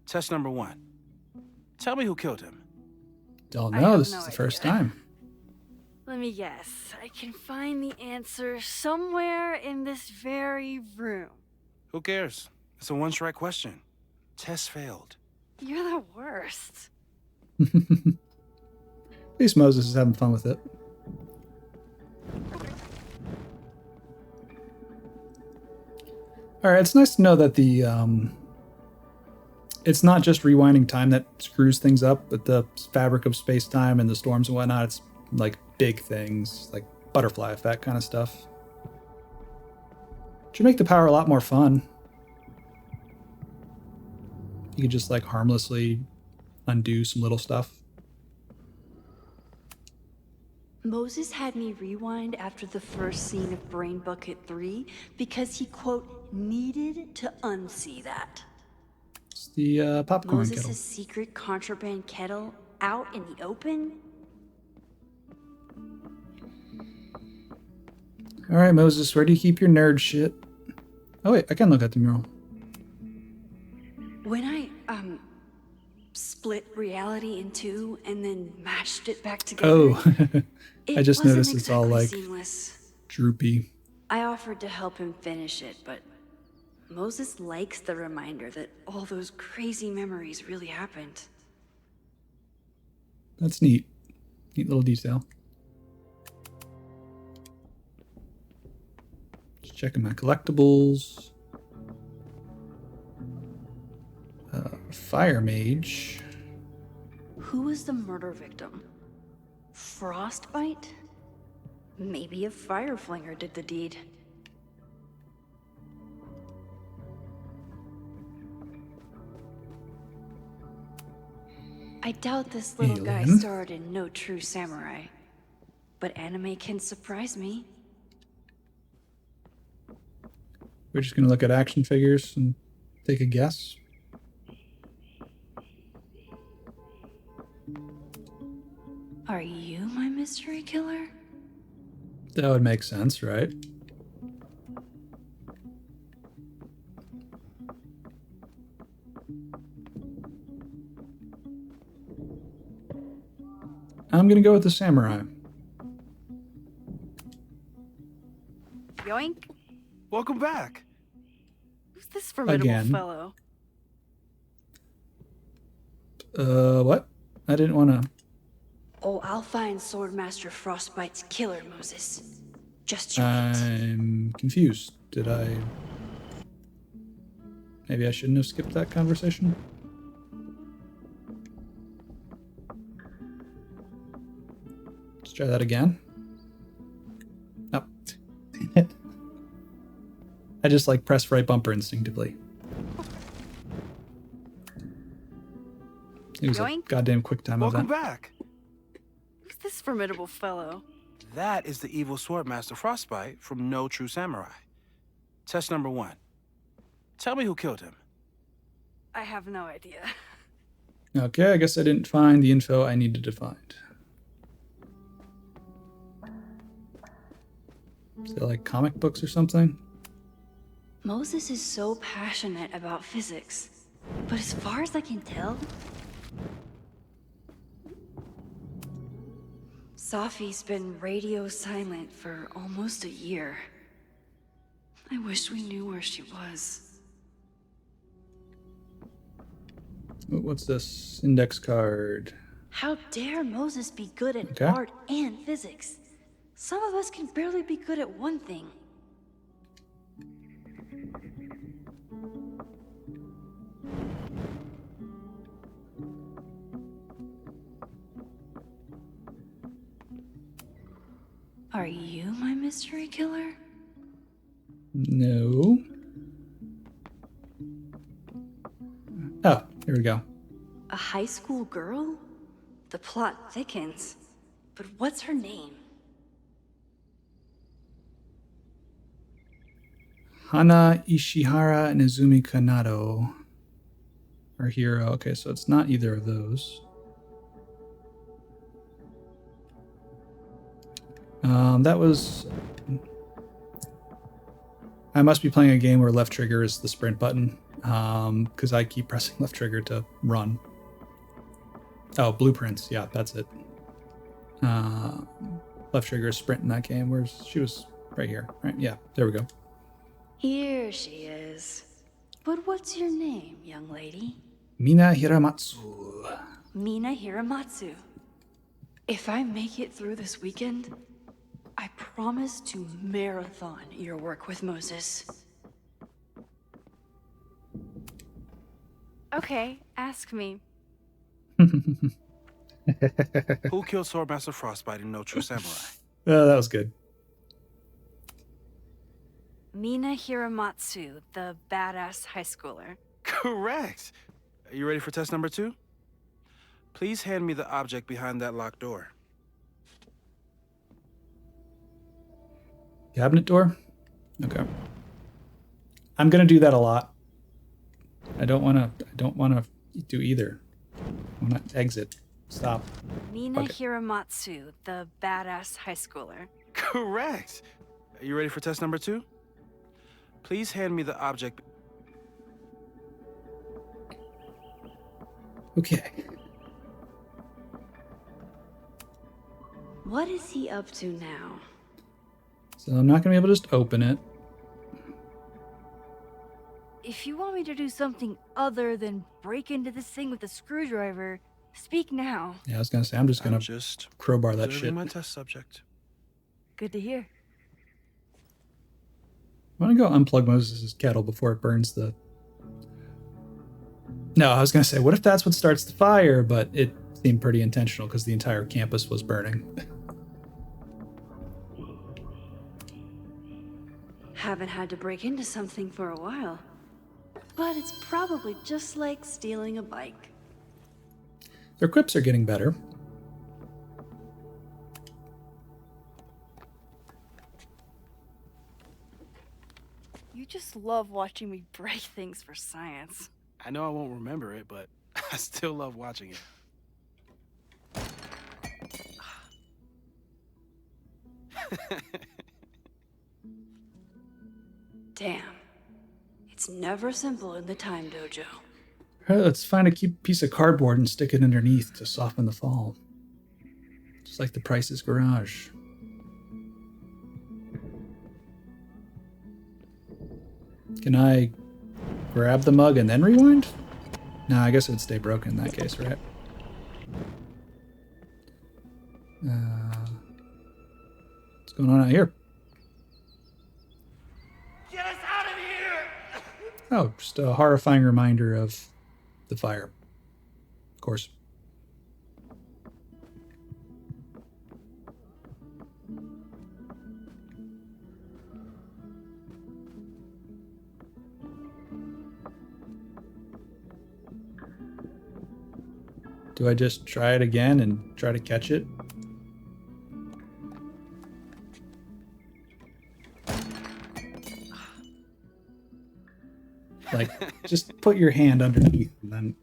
Test number 1. Tell me who killed him. Don't know. This is the first time. Let me guess. I can find the answer somewhere in this very room. Who cares? It's a one-strike question. Test failed. You're the worst. At least Moses is having fun with it. Alright, it's nice to know that the, it's not just rewinding time that screws things up, but the fabric of space-time and the storms and whatnot, it's like big things, like butterfly effect kind of stuff. Should make the power a lot more fun. You could just like harmlessly undo some little stuff. Moses had me rewind after the first scene of Brain Bucket 3 because he, quote, needed to unsee that. It's the popcorn Moses' kettle. secret contraband kettle out in the open? All right, Moses, where do you keep your nerd shit? Oh wait, I can look at the mural. When I, split reality in two and then mashed it back together. Oh, I just wasn't noticed it's all like exactly seamless. droopy. I offered to help him finish it, but Moses likes the reminder that all those crazy memories really happened. That's neat. Neat little detail. Just checking my collectibles. Fire Mage. Who was the murder victim? Frostbite? Maybe a fire flinger did the deed. I doubt this little guy Alien. starred in No True Samurai, but anime can surprise me. We're just gonna look at action figures and take a guess. Are you my mystery killer? That would make sense, right? I'm gonna go with the samurai. Yoink. Welcome back. Who's this formidable Again. fellow? What? I didn't want to. Oh, I'll find Swordmaster Frostbite's killer, Moses. Just you wait. I'm confused. Did I? Maybe I shouldn't have skipped that conversation. Let's try that again. Oh, damn it. I just like press right bumper instinctively. It was a Yoink. goddamn quick time Welcome event. back. Who's this formidable fellow? That is the evil Swordmaster Frostbite from No True Samurai. Test number 1. Tell me who killed him. I have no idea. Okay, I guess I didn't find the info I needed to find. Is it like comic books or something? Moses is so passionate about physics, but as far as I can tell, Safi's been radio silent for almost a year. I wish we knew where she was. What's this? Index card. How dare Moses be good at Okay. art and physics? Some of us can barely be good at one thing. Are you my mystery killer? No. Oh, here we go. A high school girl? The plot thickens. But what's her name? Hana Ishihara and Izumi Kanado. Our hero. Okay, so it's not either of those. That was... I must be playing a game where left trigger is the sprint button. Because I keep pressing left trigger to run. Oh, Blueprints. Yeah, that's it. Left trigger is sprint in that game. Where's... She was right here. Right, yeah, there we go. Here she is. But what's your name, young lady? Mina Hiramatsu. Mina Hiramatsu. If I make it through this weekend, I promise to marathon your work with Moses. Okay, ask me. Who killed Swordmaster Frostbite in No True Samurai? Oh, that was good. Mina Hiramatsu, the badass high schooler. Correct. Are you ready for test number 2? Please hand me the object behind that locked door. Cabinet door? Okay. I'm gonna do that a lot. I don't wanna do either. I wanna exit. Stop. Mina Okay. Hiramatsu, the badass high schooler. Correct. Are you ready for test number 2? Please hand me the object. Okay. What is he up to now? So I'm not going to be able to just open it. If you want me to do something other than break into this thing with a screwdriver, speak now. Yeah, I was going to say, I'm just going to crowbar that Observing shit. my test subject. Good to hear. I want to go unplug Moses' kettle before it burns the... No, I was going to say, what if that's what starts the fire? But it seemed pretty intentional because the entire campus was burning. Haven't had to break into something for a while. But it's probably just like stealing a bike. Their quips are getting better. You just love watching me break things for science. I know I won't remember it, but I still love watching it. Damn. It's never simple in the time dojo. All right, let's find a piece of cardboard and stick it underneath to soften the fall. Just like the Price's garage. Can I grab the mug and then rewind? No, I guess it would stay broken in that case, right? What's going on out here? Get us out of here! Oh, just a horrifying reminder of the fire. Of course. Do I just try it again and try to catch it? Like, just put your hand underneath and then...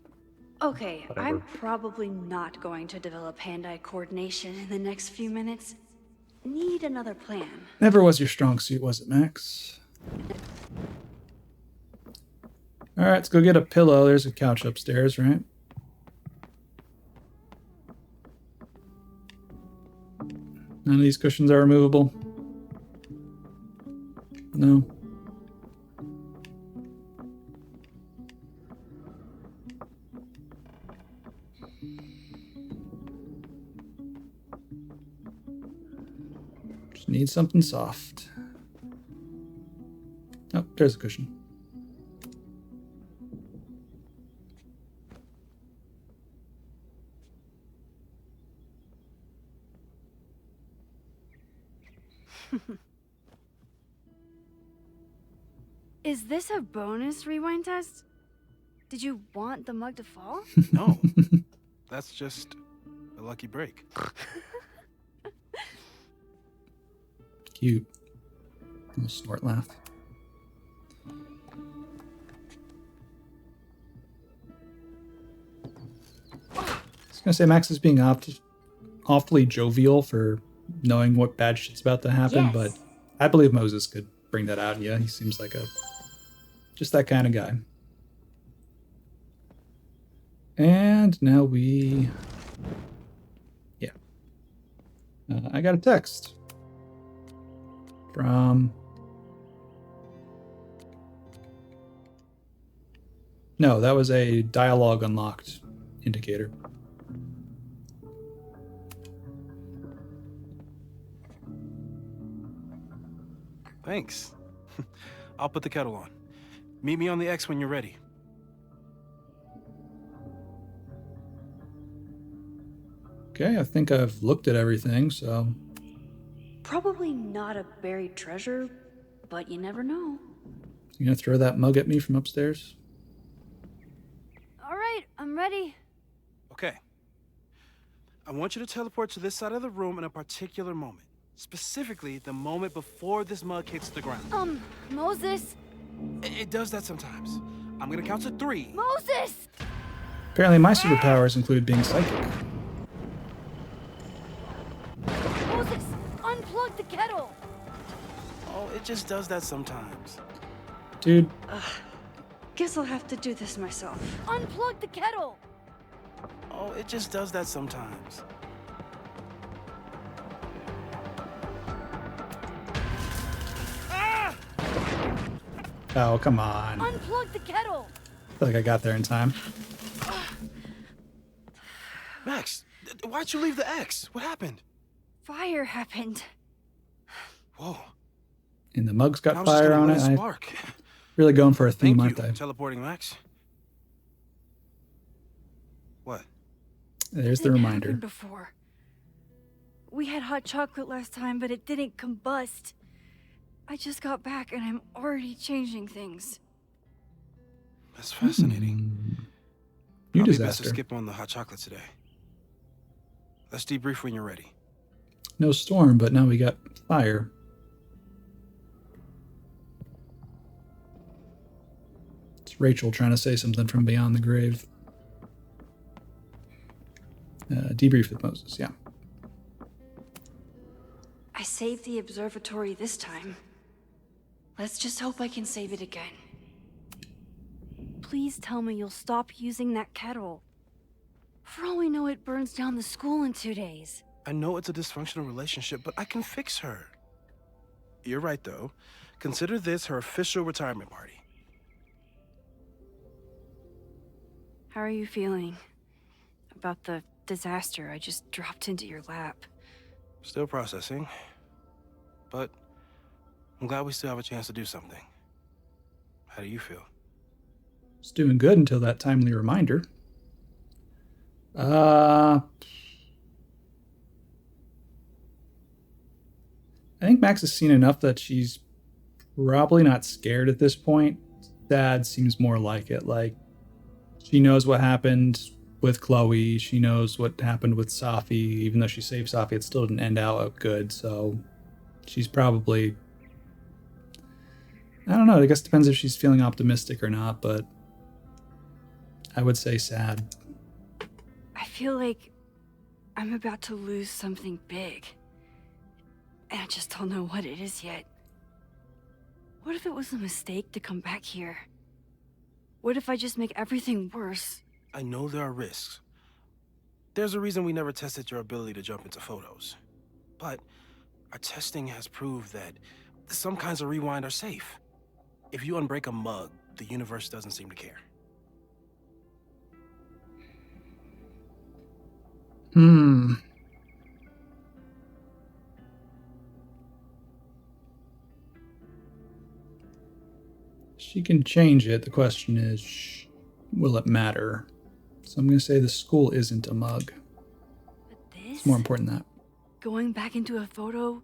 Okay, Whatever. I'm probably not going to develop hand-eye coordination in the next few minutes. Need another plan. Never was your strong suit, was it, Max? Alright, let's go get a pillow. There's a couch upstairs, right? None of these cushions are removable. No. Just need something soft. Oh, there's a cushion. Is this a bonus rewind test? Did you want the mug to fall? No. That's just a lucky break. Cute. Little snort laugh. I was gonna say Max is being awfully jovial for knowing what bad shit's about to happen, Yes. but I believe Moses could bring that out. Yeah, he seems like just that kind of guy. And now I got a text from... No, that was a dialogue unlocked indicator. Thanks. I'll put the kettle on. Meet me on the X when you're ready. Okay, I think I've looked at everything, so... Probably not a buried treasure, but you never know. You gonna throw that mug at me from upstairs? All right, I'm ready. Okay. I want you to teleport to this side of the room in a particular moment. Specifically, the moment before this mug hits the ground. Moses! It does that sometimes. I'm gonna count to 3. Moses! Apparently my superpowers include being psychic. Moses, unplug the kettle! Oh, it just does that sometimes. Dude, Guess I'll have to do this myself. Unplug the kettle! Oh, it just does that sometimes. oh, come on. I Unplug the kettle! feel like I got there in time. Max, why'd you leave the X? What happened? Fire happened. Whoa. And the mug's got I was just fire gonna on let it. it I'm spark. really going for a theme, Thank aren't you, they? teleporting Max. What? There's the It reminder. happened before. We had hot chocolate last time, but it didn't combust. I just got back and I'm already changing things. That's fascinating. New Probably best to disaster. skip on the hot chocolate today. Let's debrief when you're ready. No storm, but now we got fire. It's Rachel trying to say something from beyond the grave. Debrief with Moses, yeah. I saved the observatory this time. Let's just hope I can save it again. Please tell me you'll stop using that kettle. For all we know, it burns down the school in 2 days. I know it's a dysfunctional relationship, but I can fix her. You're right, though. Consider this her official retirement party. How are you feeling about the disaster I just dropped into your lap? Still processing. But I'm glad we still have a chance to do something. How do you feel? It's doing good until that timely reminder. I think Max has seen enough that she's probably not scared at this point. Dad seems more like it. Like, she knows what happened with Chloe. She knows what happened with Safi. Even though she saved Safi, it still didn't end out good. So she's probably... I don't know. I guess it depends if she's feeling optimistic or not, but I would say sad. I feel like I'm about to lose something big. And I just don't know what it is yet. What if it was a mistake to come back here? What if I just make everything worse? I know there are risks. There's a reason we never tested your ability to jump into photos. But our testing has proved that some kinds of rewind are safe. If you unbreak a mug, the universe doesn't seem to care. She can change it. The question is, will it matter? So I'm going to say the school isn't a mug. It's more important than that. Going back into a photo,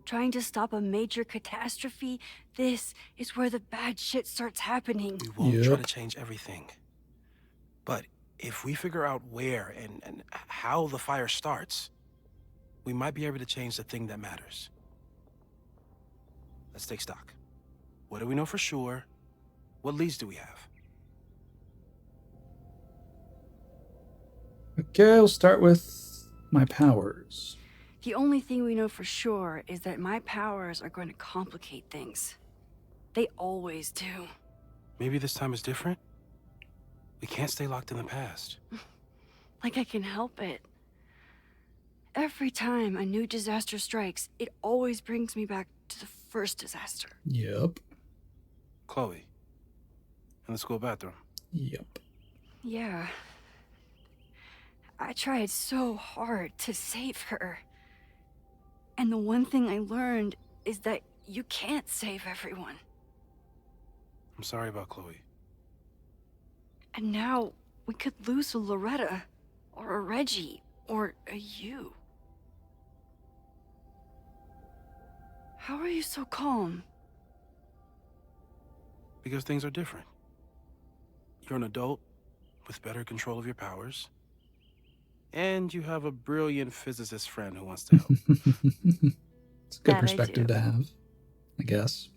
trying to stop a major catastrophe, this is where the bad shit starts happening. We won't try to change everything. But if we figure out where and how the fire starts, we might be able to change the thing that matters. Let's take stock. What do we know for sure? What leads do we have? Okay, I'll start with my powers. The only thing we know for sure is that my powers are going to complicate things. They always do. Maybe this time is different? We can't stay locked in the past. Like I can help it. Every time a new disaster strikes, it always brings me back to the first disaster. Yep. Chloe. In the school bathroom. Yep. Yeah. I tried so hard to save her. And the one thing I learned is that you can't save everyone. I'm sorry about Chloe. And now we could lose a Loretta, or a Reggie, or a you. How are you so calm? Because things are different. You're an adult with better control of your powers. And you have a brilliant physicist friend who wants to help. It's a good perspective to have, I guess.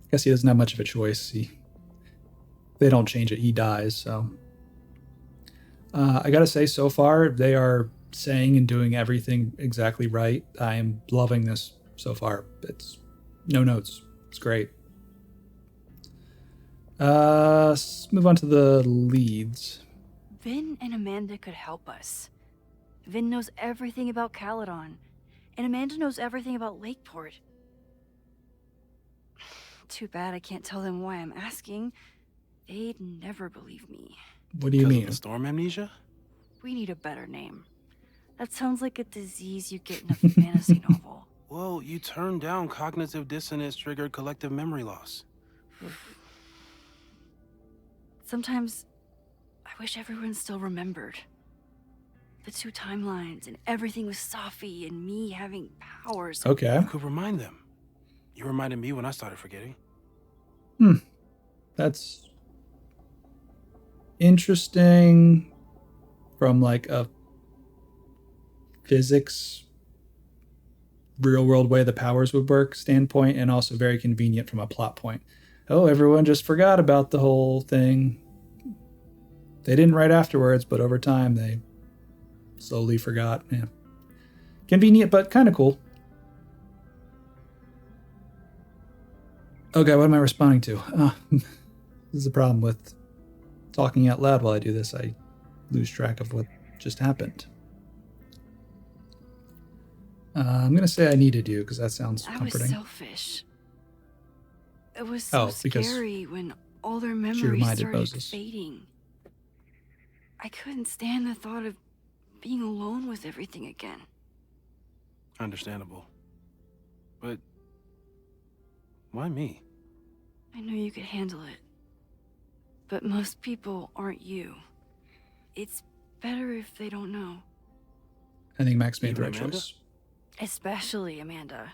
I guess he doesn't have much of a choice. If they don't change it, he dies, so. I gotta say, so far, they are saying and doing everything exactly right. I am loving this so far. It's No notes. It's great. Let's move on to the leads. Vin and Amanda could help us. Vin knows everything about Caledon, and Amanda knows everything about Lakeport. Too bad I can't tell them why I'm asking. They'd never believe me. What do you mean? Storm amnesia? We need a better name. That sounds like a disease you get in a fantasy novel. Well, you turned down cognitive dissonance triggered collective memory loss. Sometimes I wish everyone still remembered. The two timelines and everything with Safi and me having powers. Okay. You could remind them. You reminded me when I started forgetting. That's interesting from like a physics, real world way the powers would work standpoint, and also very convenient from a plot point. Oh, everyone just forgot about the whole thing. They didn't right afterwards, but over time they slowly forgot. Yeah. Convenient, but kind of cool. Okay, what am I responding to? This is the problem with talking out loud while I do this. I lose track of what just happened. I'm going to say I needed you because that sounds comforting. I was selfish. It was so scary when all their memories started Moses. fading. I couldn't stand the thought of being alone with everything again. Understandable. But why me? I knew you could handle it. But most people aren't you. It's better if they don't know. I think Max made the right Amanda? choice. Especially Amanda.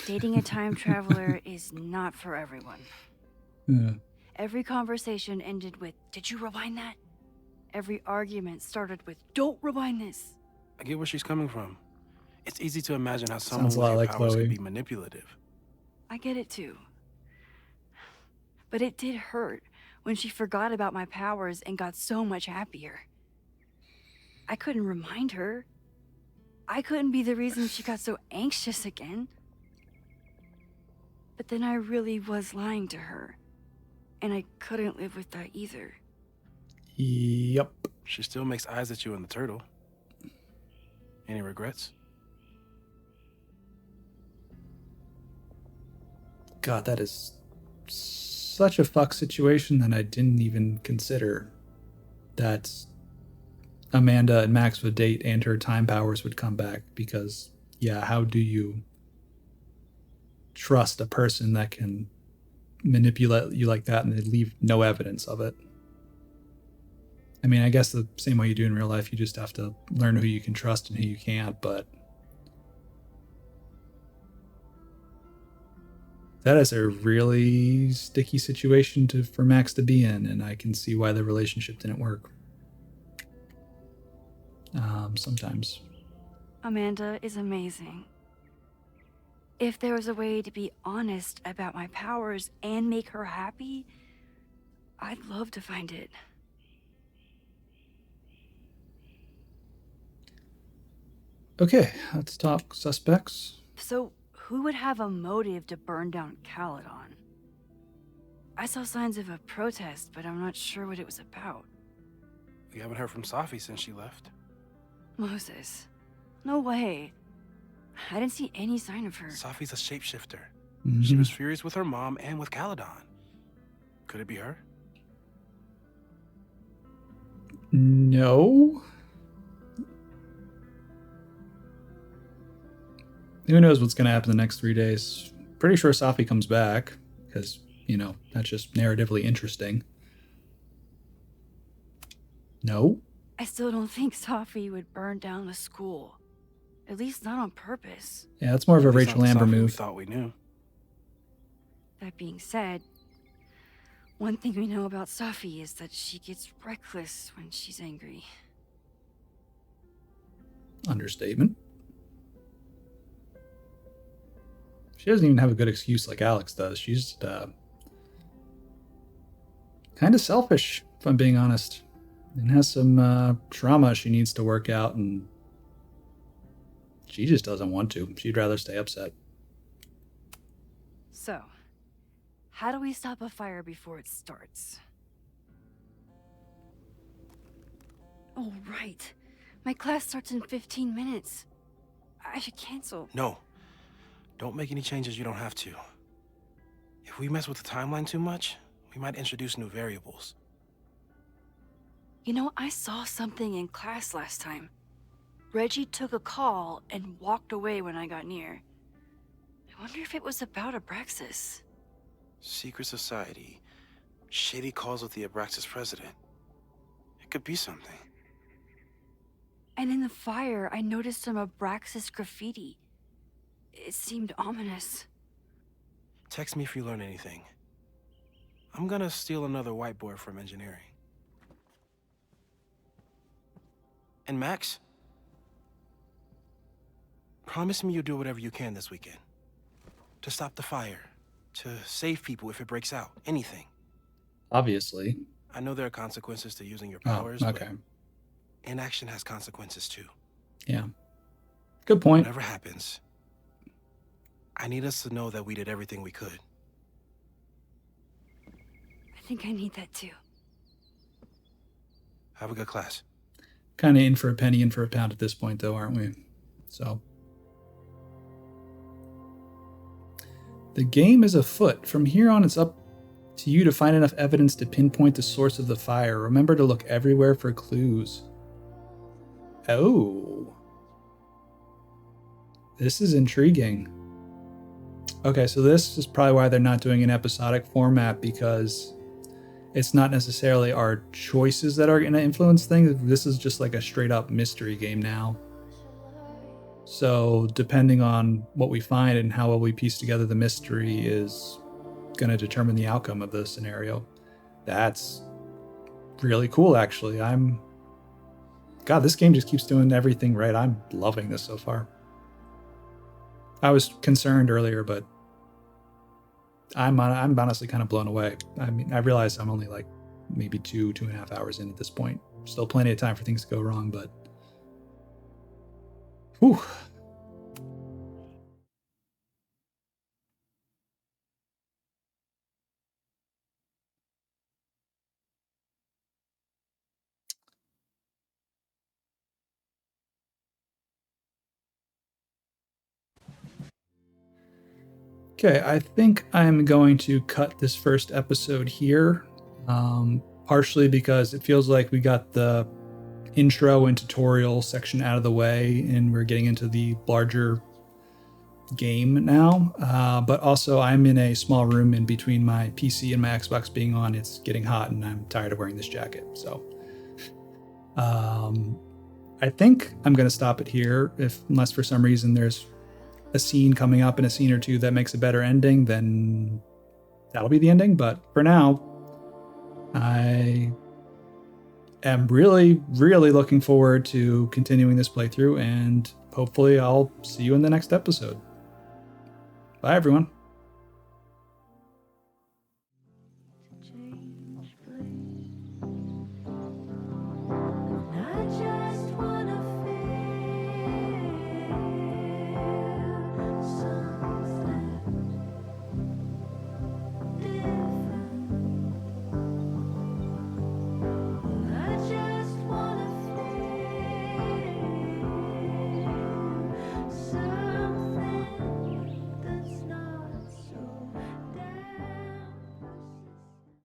Dating a time traveler is not for everyone. Yeah. Every conversation ended with, "Did you rewind that?" Every argument started with, "Don't rewind this." I get where she's coming from. It's easy to imagine how someone Sounds a with lot your like powers Chloe. could be manipulative. I get it too. But it did hurt when she forgot about my powers and got so much happier. I couldn't remind her. I couldn't be the reason she got so anxious again. But then I really was lying to her. And I couldn't live with that either. Yep. She still makes eyes at you and the turtle. Any regrets? God, that is such a fuck situation that I didn't even consider that Amanda and Max would date and her time powers would come back. Because, yeah, how do you trust a person that can manipulate you like that and they leave no evidence of it? I mean, I guess the same way you do in real life, you just have to learn who you can trust and who you can't, but that is a really sticky situation for Max to be in, and I can see why the relationship didn't work. Sometimes. Amanda is amazing. If there was a way to be honest about my powers and make her happy, I'd love to find it. Okay, let's talk suspects. So, who would have a motive to burn down Caledon? I saw signs of a protest, but I'm not sure what it was about. We haven't heard from Safi since she left. Moses. No way. I didn't see any sign of her. Safi's a shapeshifter. Mm-hmm. She was furious with her mom and with Caledon. Could it be her? No. Who knows what's going to happen the next 3 days? Pretty sure Safi comes back, because, you know, that's just narratively interesting. No? I still don't think Safi would burn down the school. At least not on purpose. Yeah, that's more of a At least Rachel not the Amber Safi we move. thought we knew. That being said, one thing we know about Safi is that she gets reckless when she's angry. Understatement. She doesn't even have a good excuse like Alex does. She's kind of selfish, if I'm being honest. And has some trauma she needs to work out, and she just doesn't want to. She'd rather stay upset. So, how do we stop a fire before it starts? Oh, right. My class starts in 15 minutes. I should cancel. No. Don't make any changes you don't have to. If we mess with the timeline too much, we might introduce new variables. You know, I saw something in class last time. Reggie took a call and walked away when I got near. I wonder if it was about Abraxas. Secret society. Shady calls with the Abraxas president. It could be something. And in the fire, I noticed some Abraxas graffiti. It seemed ominous. Text me if you learn anything. I'm gonna steal another whiteboard from engineering. And Max? Promise me you'll do whatever you can this weekend. To stop the fire. To save people if it breaks out. Anything. Obviously. I know there are consequences to using your powers, okay. but inaction has consequences too. Yeah. Good point. Whatever happens, I need us to know that we did everything we could. I think I need that too. Have a good class. Kind of in for a penny, in for a pound at this point, though, aren't we? So. The game is afoot. From here on, it's up to you to find enough evidence to pinpoint the source of the fire. Remember to look everywhere for clues. Oh. This is intriguing. Okay, so this is probably why they're not doing an episodic format, because it's not necessarily our choices that are going to influence things. This is just like a straight up mystery game now. So depending on what we find and how well we piece together the mystery is going to determine the outcome of the scenario. That's really cool, actually. God, this game just keeps doing everything right. I'm loving this so far. I was concerned earlier, but I'm honestly kind of blown away. I mean, I realize I'm only like maybe 2.5 hours in at this point. Still plenty of time for things to go wrong, but whew. Okay, I think I'm going to cut this first episode here, partially because it feels like we got the intro and tutorial section out of the way and we're getting into the larger game now, but also I'm in a small room in between my PC and my Xbox being on. It's getting hot and I'm tired of wearing this jacket, so I think I'm going to stop it here. Unless for some reason there's a scene coming up in a scene or two that makes a better ending, then that'll be the ending. But for now, I am really, really looking forward to continuing this playthrough, and hopefully I'll see you in the next episode. Bye, everyone.